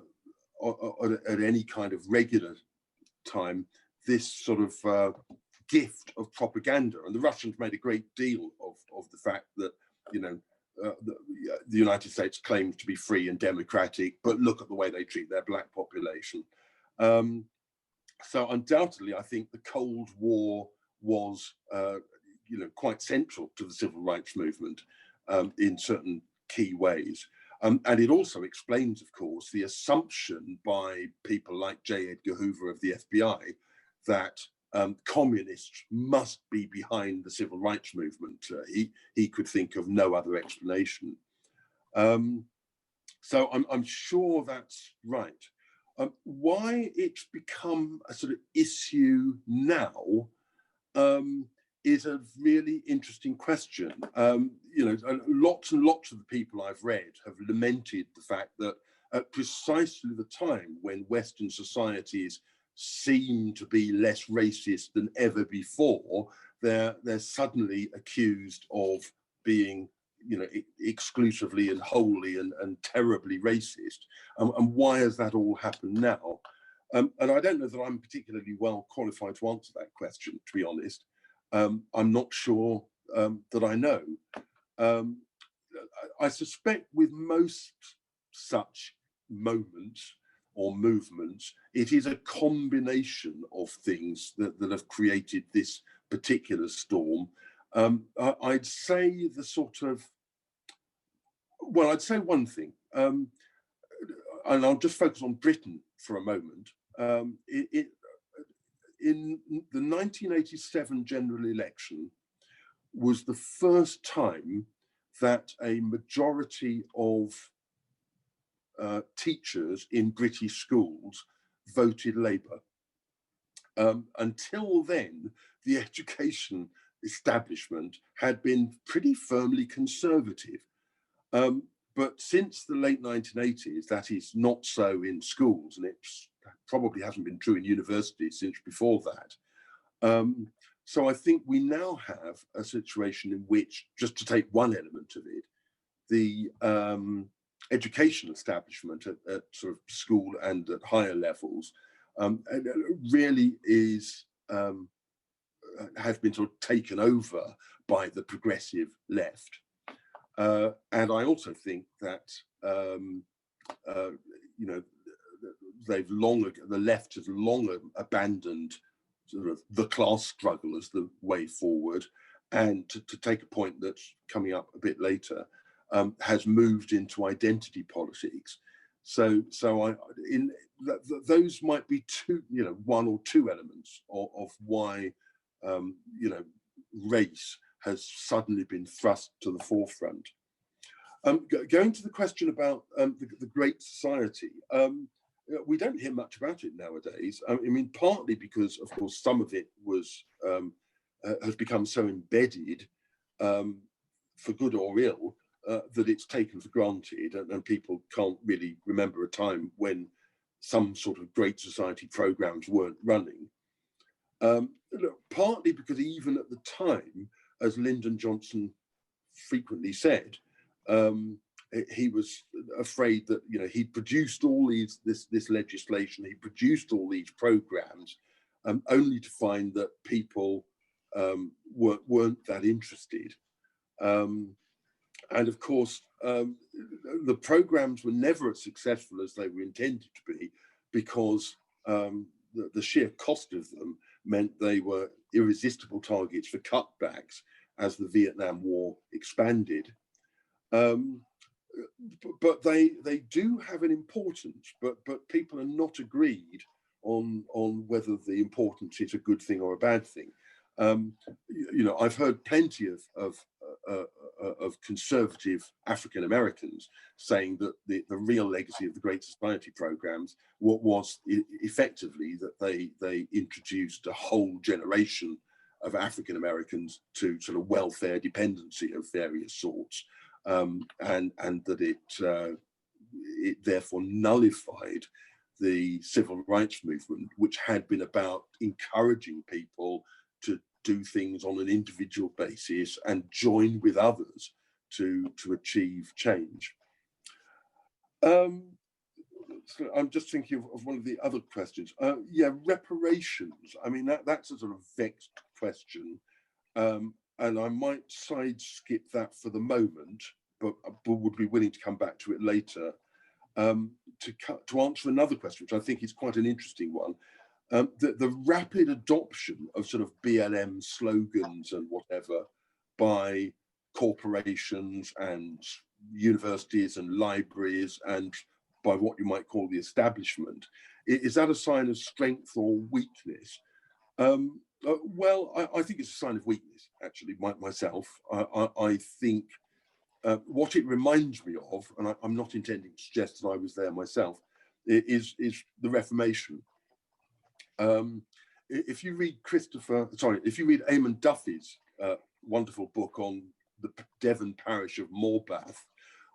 any kind of regular time this sort of gift of propaganda. And the Russians made a great deal of the fact that, you know, the United States claims to be free and democratic, but look at the way they treat their black population. So undoubtedly, I think the Cold War was, you know, quite central to the civil rights movement in certain key ways. And it also explains, of course, the assumption by people like J. Edgar Hoover of the FBI that communists must be behind the civil rights movement. He could think of no other explanation. So I'm sure that's right. Why it's become a sort of issue now is a really interesting question. You know, lots and lots of the people I've read have lamented the fact that at precisely the time when Western societies seem to be less racist than ever before, they're suddenly accused of being, you know, exclusively and wholly and terribly racist. And why has that all happened now? And I don't know that I'm particularly well qualified to answer that question, to be honest. I'm not sure that I know. I suspect with most such moments or movements, it is a combination of things that have created this particular storm. I'd say the sort of, well, I'd say one thing, and I'll just focus on Britain for a moment. In the 1987 general election was the first time that a majority of teachers in British schools voted Labour. Until then, the education establishment had been pretty firmly conservative. But since the late 1980s, that is not so in schools, and it probably hasn't been true in universities since before that. So I think we now have a situation in which, just to take one element of it, the education establishment at sort of school and at higher levels really is has been sort of taken over by the progressive left. And I also think that you know, the left has long abandoned sort of the class struggle as the way forward, and to take a point that's coming up a bit later, has moved into identity politics. So those might be two, you know, one or two elements of why you know, race has suddenly been thrust to the forefront. Going to the question about the Great Society, we don't hear much about it nowadays. I mean, partly because, of course, some of it was has become so embedded, for good or ill, that it's taken for granted, and people can't really remember a time when some sort of great society programs weren't running. Partly because even at the time, as Lyndon Johnson frequently said, he was afraid that, you know, he produced all this legislation, he produced all these programs, only to find that people weren't that interested. And of course, the programs were never as successful as they were intended to be, because the sheer cost of them meant they were irresistible targets for cutbacks as the Vietnam War expanded. But they do have an importance, but people are not agreed on whether the importance is a good thing or a bad thing. You know, I've heard plenty of conservative African Americans saying that the real legacy of the Great Society programs was effectively that they introduced a whole generation of African Americans to sort of welfare dependency of various sorts, and that it therefore nullified the civil rights movement, which had been about encouraging people to do things on an individual basis and join with others to achieve change. So I'm just thinking of one of the other questions. Yeah, reparations. I mean, that's a sort of vexed question, and I might side skip that for the moment, but would be willing to come back to it later. To answer another question, which I think is quite an interesting one. The rapid adoption of sort of BLM slogans and whatever by corporations and universities and libraries and by what you might call the establishment, is that a sign of strength or weakness? Well, I think it's a sign of weakness, actually, myself. I think what it reminds me of, and I'm not intending to suggest that I was there myself, is the Reformation. If you read if you read Eamon Duffy's wonderful book on the Devon parish of Morbath,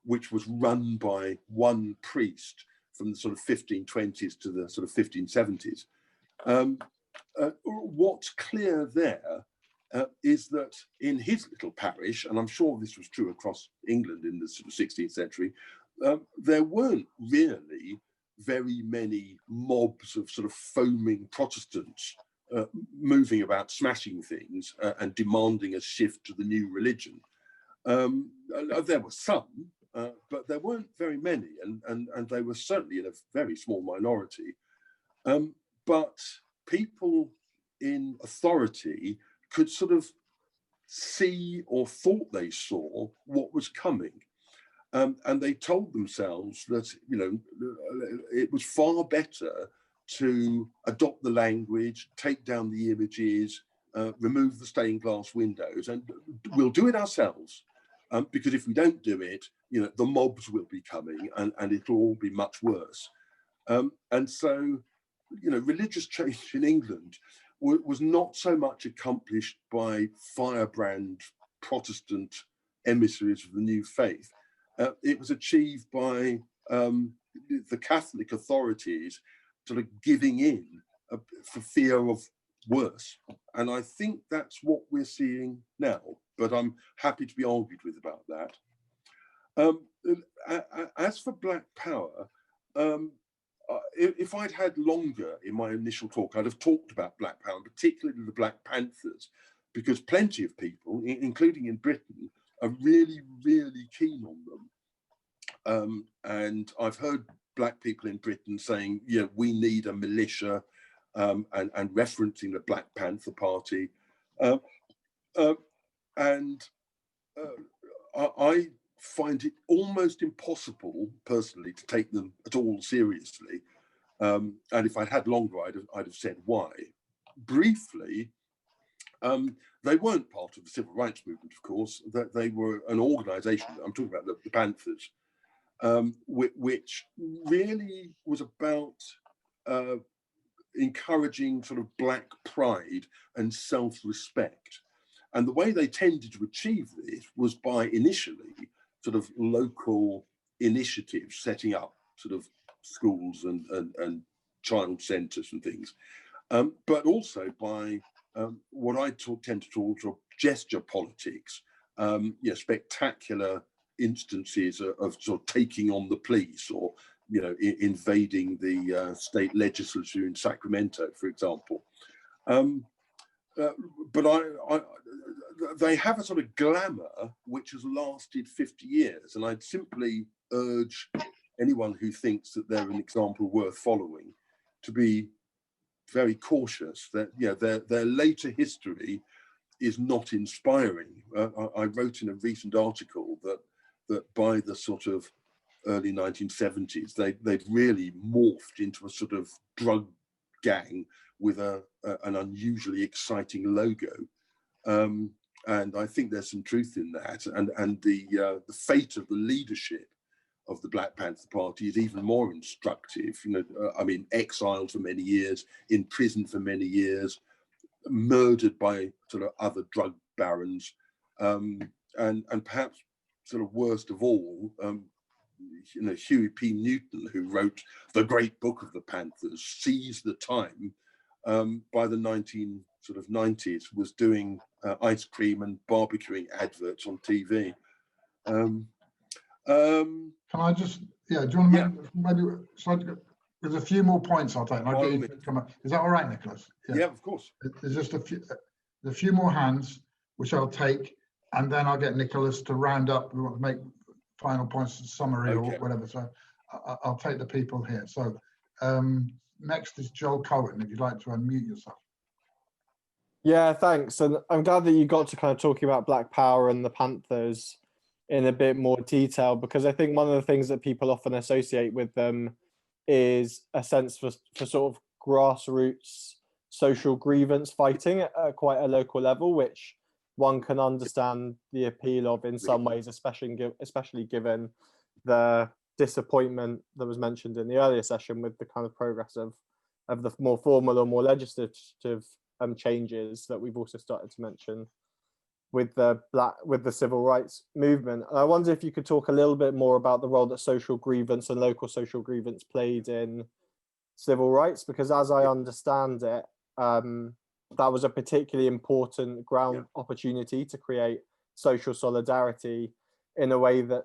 which was run by one priest from the sort of 1520s to the sort of 1570s, what's clear there is that in his little parish, and I'm sure this was true across England in the sort of 16th century, there weren't really very many mobs of sort of foaming Protestants moving about, smashing things and demanding a shift to the new religion. There were some, but there weren't very many, and they were certainly in a very small minority. But people in authority could sort of see, or thought they saw, what was coming. And they told themselves that, you know, it was far better to adopt the language, take down the images, remove the stained glass windows, and we'll do it ourselves. Because if we don't do it, you know, the mobs will be coming, and it'll all be much worse. And so, you know, religious change in England was not so much accomplished by firebrand Protestant emissaries of the new faith. It was achieved by the Catholic authorities sort of giving in for fear of worse. And I think that's what we're seeing now, but I'm happy to be argued with about that. As for Black Power, if I'd had longer in my initial talk, I'd have talked about Black Power, and particularly the Black Panthers, because plenty of people, including in Britain, are really, really keen on them. And I've heard Black people in Britain saying, yeah, we need a militia, and referencing the Black Panther Party. I find it almost impossible, personally, to take them at all seriously. And if I'd had longer, I'd have said why. Briefly, they weren't part of the civil rights movement, of course. That they were an organisation. I'm talking about the Panthers, which really was about encouraging sort of Black pride and self-respect. And the way they tended to achieve this was by initially sort of local initiatives, setting up sort of schools and child centres and things, but also by what I tend to call sort of gesture politics, spectacular instances of sort of taking on the police, or invading the state legislature in Sacramento, for example. But they have a sort of glamour which has lasted 50 years, and I'd simply urge anyone who thinks that they're an example worth following to be very cautious that their later history is not inspiring. I wrote in a recent article that by the sort of early 1970s, they'd really morphed into a sort of drug gang with an unusually exciting logo. And I think there's some truth in that. And the fate of the leadership of the Black Panther Party is even more instructive. Exiled for many years, in prison for many years, murdered by sort of other drug barons, and perhaps sort of worst of all, Huey P. Newton, who wrote the great book of the Panthers, seized the time by the 1990s, was doing ice cream and barbecuing adverts on TV. Can I just, do you want to maybe, there's a few more points I'll take. And I'll get you to come up. Is that all right, Nicholas? Yeah, of course. There's just a few more hands, which I'll take, and then I'll get Nicholas to round up. We want to make final points, summary or whatever. So I'll take the people here. So next is Joel Cohen, if you'd like to unmute yourself. Yeah, thanks. And I'm glad that you got to kind of talking about Black Power and the Panthers in a bit more detail, because I think one of the things that people often associate with them is a sense for sort of grassroots social grievance fighting at quite a local level, which one can understand the appeal of in some ways, especially given the disappointment that was mentioned in the earlier session with the kind of progress of the more formal or more legislative changes that we've also started to mention with the civil rights movement. And I wonder if you could talk a little bit more about the role that social grievance and local social grievance played in civil rights, because as I understand it, that was a particularly important ground opportunity to create social solidarity in a way that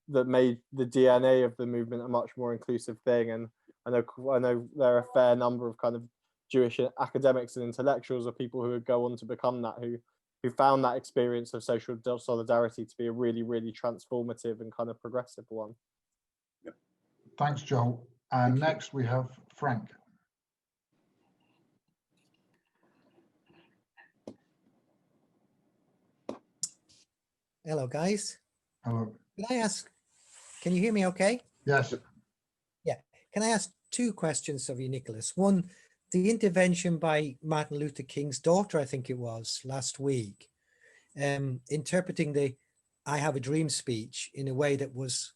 made the DNA of the movement a much more inclusive thing. And I know there are a fair number of kind of Jewish academics and intellectuals or people who would go on to become that, who found that experience of social solidarity to be a really, really transformative and kind of progressive one. Yep. Thanks, Joel. And next we have Frank. Hello, guys. Hello. Can I ask, can you hear me okay? Yes. Yeah. Can I ask two questions of you, Nicholas? One, the intervention by Martin Luther King's daughter, I think it was, last week, interpreting the I Have a Dream speech in a way that was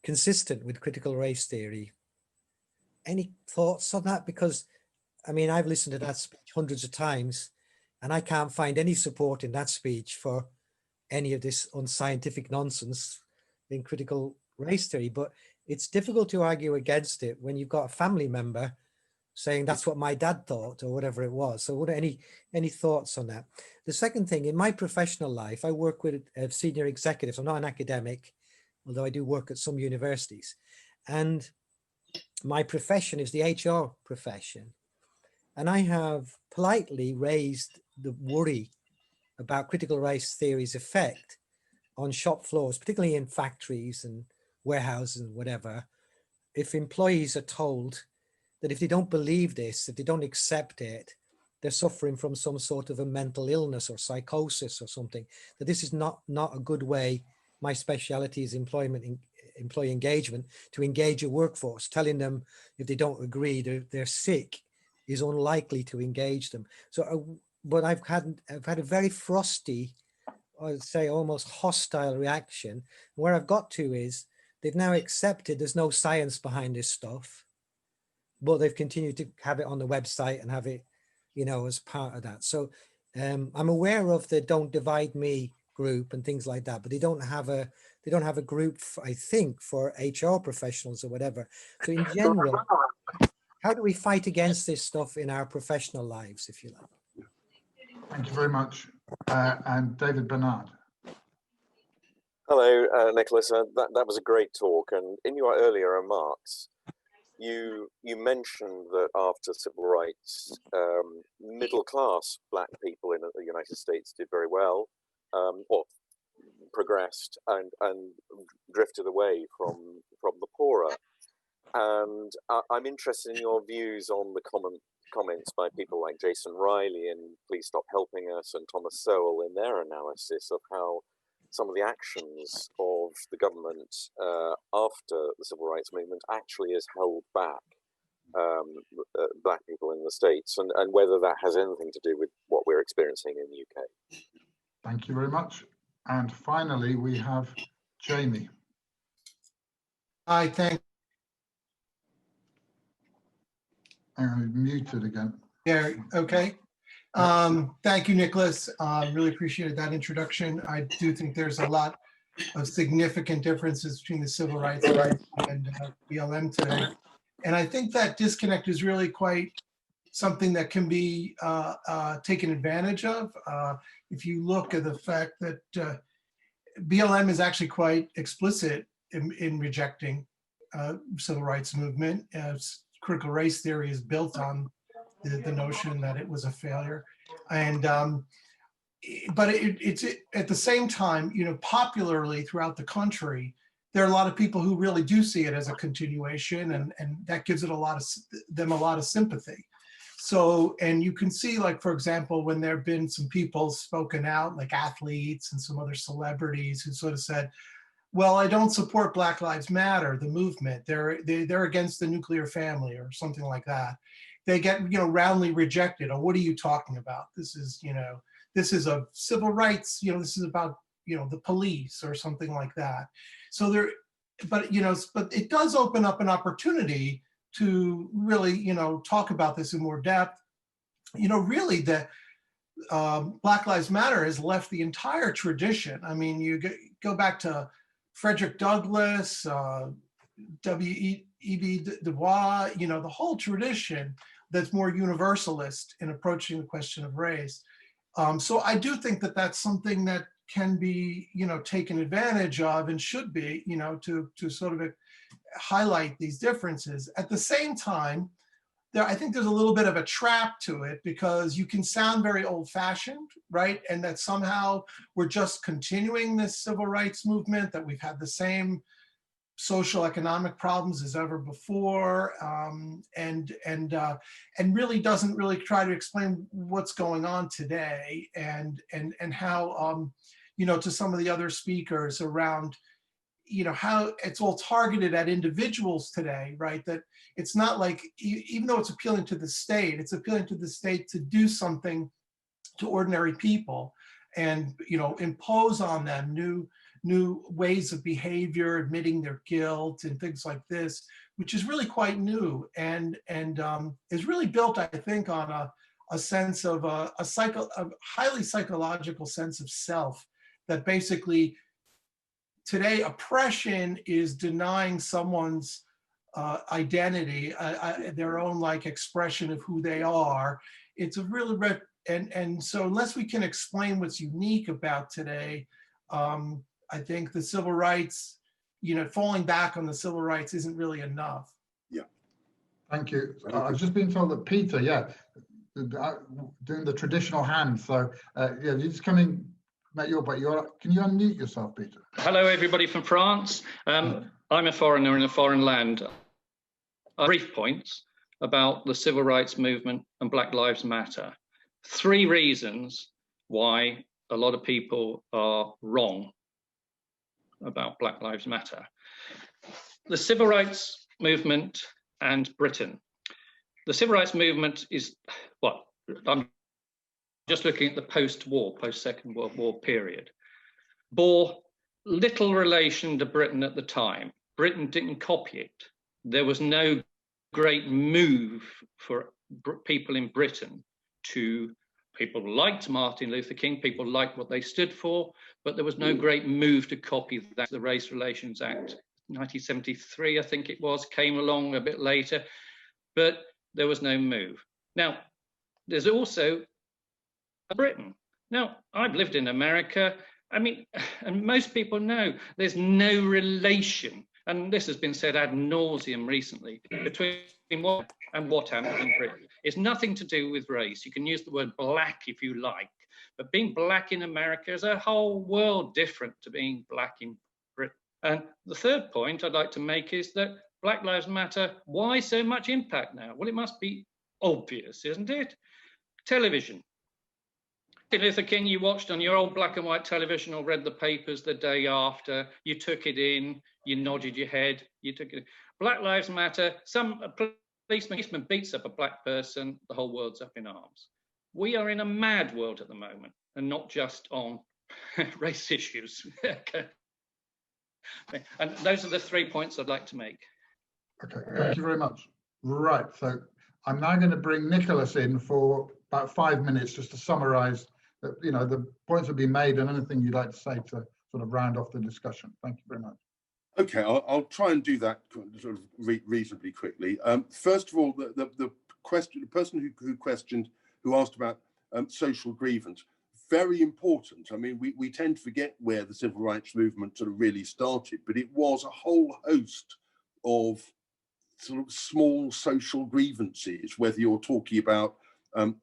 consistent with critical race theory. Any thoughts on that? Because, I mean, I've listened to that speech hundreds of times, and I can't find any support in that speech for any of this unscientific nonsense in critical race theory. But it's difficult to argue against it when you've got a family member saying that's what my dad thought or whatever it was. So what any thoughts on that? The second thing, in my professional life, I work with senior executives. I'm not an academic, although I do work at some universities. And my profession is the HR profession. And I have politely raised the worry about critical race theory's effect on shop floors, particularly in factories and warehouses and whatever. If employees are told that if they don't believe this, if they don't accept it, they're suffering from some sort of a mental illness or psychosis or something, that this is not a good way. My speciality is employee engagement, to engage a workforce. Telling them if they don't agree, they're sick, is unlikely to engage them. So, but I've had a very frosty, I'd say almost hostile reaction. Where I've got to is they've now accepted there's no science behind this stuff, but they've continued to have it on the website and have it, as part of that. So I'm aware of the Don't Divide Me group and things like that, but they don't have a group, I think, for HR professionals or whatever. So in general, how do we fight against this stuff in our professional lives, if you like? Thank you very much. And David Bernard. Hello, Nicholas. That was a great talk. And in your earlier remarks, you mentioned that after civil rights, middle-class Black people in the United States did very well, or progressed and drifted away from the poorer. And I'm interested in your views on the comments by people like Jason Riley and Please Stop Helping Us and Thomas Sowell in their analysis of how some of the actions of the government after the civil rights movement actually has held back Black people in the States, and whether that has anything to do with what we're experiencing in the UK. Thank you very much. And finally, we have Jamie. Hi, thank Hang on, he's muted again. Yeah, okay. Thank you, Nicholas. Really appreciated that introduction. I do think there's a lot of significant differences between the civil rights and BLM today. And I think that disconnect is really quite something that can be taken advantage of. If you look at the fact that BLM is actually quite explicit in rejecting civil rights movement. Critical race theory is built on the notion that it was a failure. And but it's at the same time, you know, popularly throughout the country, there are a lot of people who really do see it as a continuation, and that gives it a lot of sympathy. So, and you can see, like, for example, when there have been some people spoken out, like athletes and some other celebrities who sort of said, well, I don't support Black Lives Matter, the movement. They're against the nuclear family or something like that. They get, you know, roundly rejected. Oh, what are you talking about? This is, you know, this is a civil rights, you know, this is about, you know, the police or something like that. So there, but, you know, but it does open up an opportunity to really, you know, talk about this in more depth. You know, really the Black Lives Matter has left the entire tradition. I mean, you go back to Frederick Douglass, W.E.B. Du Bois, you know, the whole tradition that's more universalist in approaching the question of race. So I do think that that's something that can be, you know, taken advantage of and should be, you know, to sort of highlight these differences. At the same time, I think there's a little bit of a trap to it, because you can sound very old-fashioned, right? And that somehow we're just continuing this civil rights movement, that we've had the same social economic problems as ever before, and really doesn't really try to explain what's going on today, and how, you know, to some of the other speakers around, you know, how it's all targeted at individuals today, right? That it's not like, even though it's appealing to the state, it's appealing to the state to do something to ordinary people and, you know, impose on them new ways of behavior, admitting their guilt and things like this, which is really quite new, and is really built, I think, on a sense of a highly psychological sense of self, that basically today oppression is denying someone's identity, their own like expression of who they are. It's a really, and so unless we can explain what's unique about today, I think the civil rights, you know, falling back on the civil rights isn't really enough. Yeah. Thank you. I've just been told that Peter, doing the traditional hand. So you're just coming, Matt, can you unmute yourself, Peter? Hello, everybody from France. I'm a foreigner in a foreign land. Brief points about the civil rights movement and Black Lives Matter. 3 reasons why a lot of people are wrong about Black Lives Matter. The civil rights movement and Britain. The civil rights movement is, well, I'm just looking at the post-war, post-Second World War period, bore little relation to Britain at the time. Britain didn't copy it. There was no great move for people in Britain to, people liked Martin Luther King, people liked what they stood for, but there was no great move to copy that. The Race Relations Act, 1973, I think it was, came along a bit later, but there was no move. Now, there's also Britain. Now, I've lived in America. I mean, and most people know there's no relation, and this has been said ad nauseum recently, between what and what happened in Britain. It's nothing to do with race. You can use the word black if you like, but being black in America is a whole world different to being black in Britain. And the third point I'd like to make is that Black Lives Matter, why so much impact now? Well, it must be obvious, isn't it? Television. Martin Luther King, you watched on your old black and white television or read the papers the day after, you took it in, you nodded your head, you took it in. Black Lives Matter, a policeman beats up a black person, the whole world's up in arms. We are in a mad world at the moment, and not just on race issues. And those are the 3 points I'd like to make. Okay, thank you very much. Right, so I'm now going to bring Nicolas in for about 5 minutes just to summarise, you know, the points have been made and anything you'd like to say to sort of round off the discussion. Thank you very much. Okay, I'll try and do that sort of reasonably quickly. First of all, the person who asked about social grievance, very important. I mean, we tend to forget where the civil rights movement sort of really started, but it was a whole host of sort of small social grievances, whether you're talking about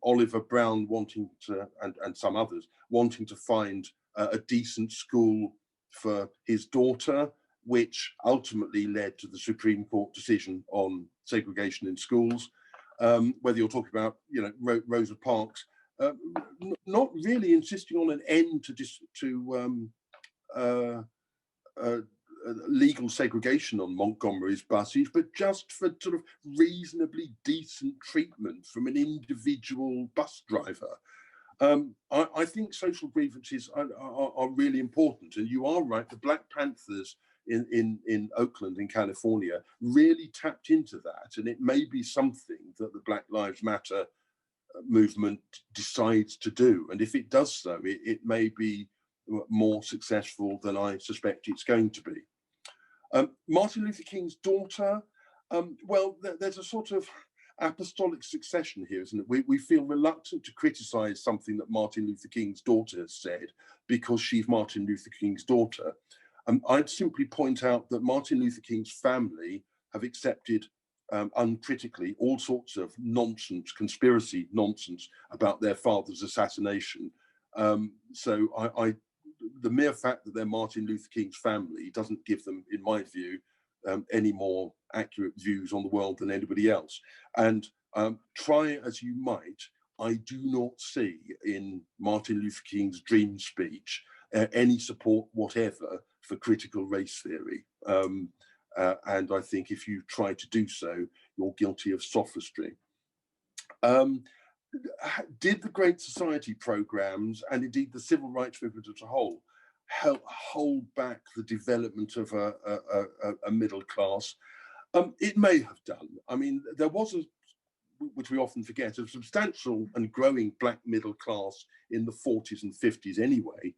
Oliver Brown wanting to, and some others, wanting to find a decent school for his daughter, which ultimately led to the Supreme Court decision on segregation in schools. Whether you're talking about, you know, Rosa Parks, not really insisting on an end to legal segregation on Montgomery's buses, but just for sort of reasonably decent treatment from an individual bus driver. I think social grievances are really important, and you are right. The Black Panthers in Oakland, in California, really tapped into that, and it may be something that the Black Lives Matter movement decides to do, and if it does so, it may be more successful than I suspect it's going to be. Martin Luther King's daughter, well, there's a sort of apostolic succession here, isn't it? We feel reluctant to criticize something that Martin Luther King's daughter has said because she's Martin Luther King's daughter. I'd simply point out that Martin Luther King's family have accepted uncritically all sorts of nonsense, conspiracy nonsense about their father's assassination. So the mere fact that they're Martin Luther King's family doesn't give them, in my view, any more accurate views on the world than anybody else. And try as you might, I do not see in Martin Luther King's dream speech any support whatever for critical race theory. And I think if you try to do so, you're guilty of sophistry. Did the Great Society programs, and indeed the civil rights movement as a whole, help hold back the development of a middle class? It may have done. I mean, there was, which we often forget, a substantial and growing black middle class in the 40s and 50s anyway.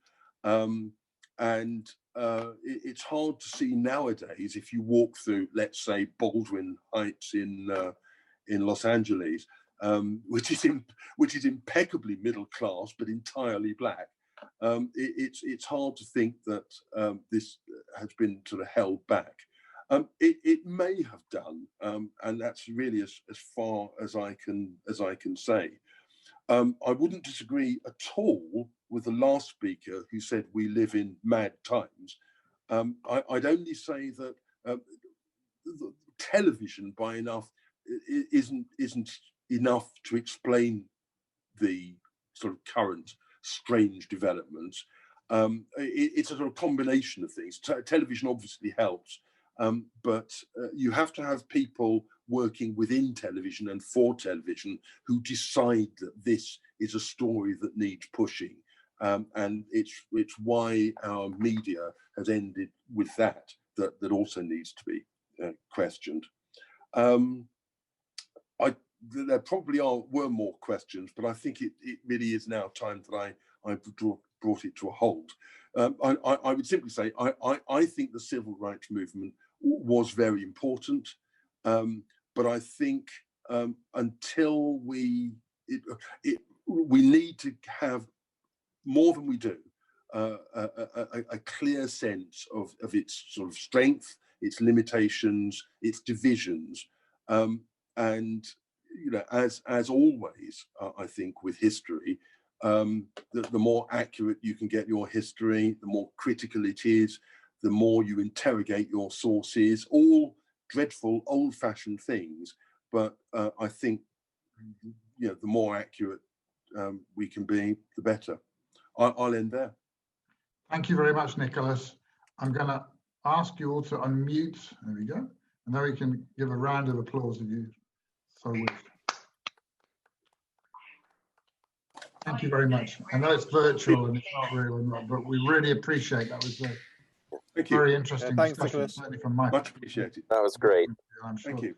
And it's hard to see nowadays, if you walk through, let's say, Baldwin Heights in Los Angeles, which is impeccably middle class but entirely black. It's hard to think that this has been sort of held back. It may have done, and that's really as far as I can say. I wouldn't disagree at all with the last speaker who said we live in mad times. I'd only say that television by enough isn't enough to explain the sort of current strange developments. It's a sort of combination of things. Television obviously helps, but you have to have people working within television and for television who decide that this is a story that needs pushing. And it's why our media has ended with that also needs to be questioned. There probably were more questions, but I think it really is now time that I brought it to a halt. I would simply say I think the civil rights movement was very important, but I think until we need to have more than we do, a clear sense of its sort of strength, its limitations, its divisions, and you know, as always, I think with history, the more accurate you can get your history, the more critical it is, the more you interrogate your sources, all dreadful old-fashioned things. But I think, you know, the more accurate we can be, the better. I'll end there. Thank you very much, Nicholas. I'm going to ask you all to unmute. There we go. And then we can give a round of applause if you so wish. Thank you very much. I know it's virtual and it's not real, but we really appreciate that. Was a very interesting discussion, certainly from my much appreciated. That was great. I'm sure. Thank you.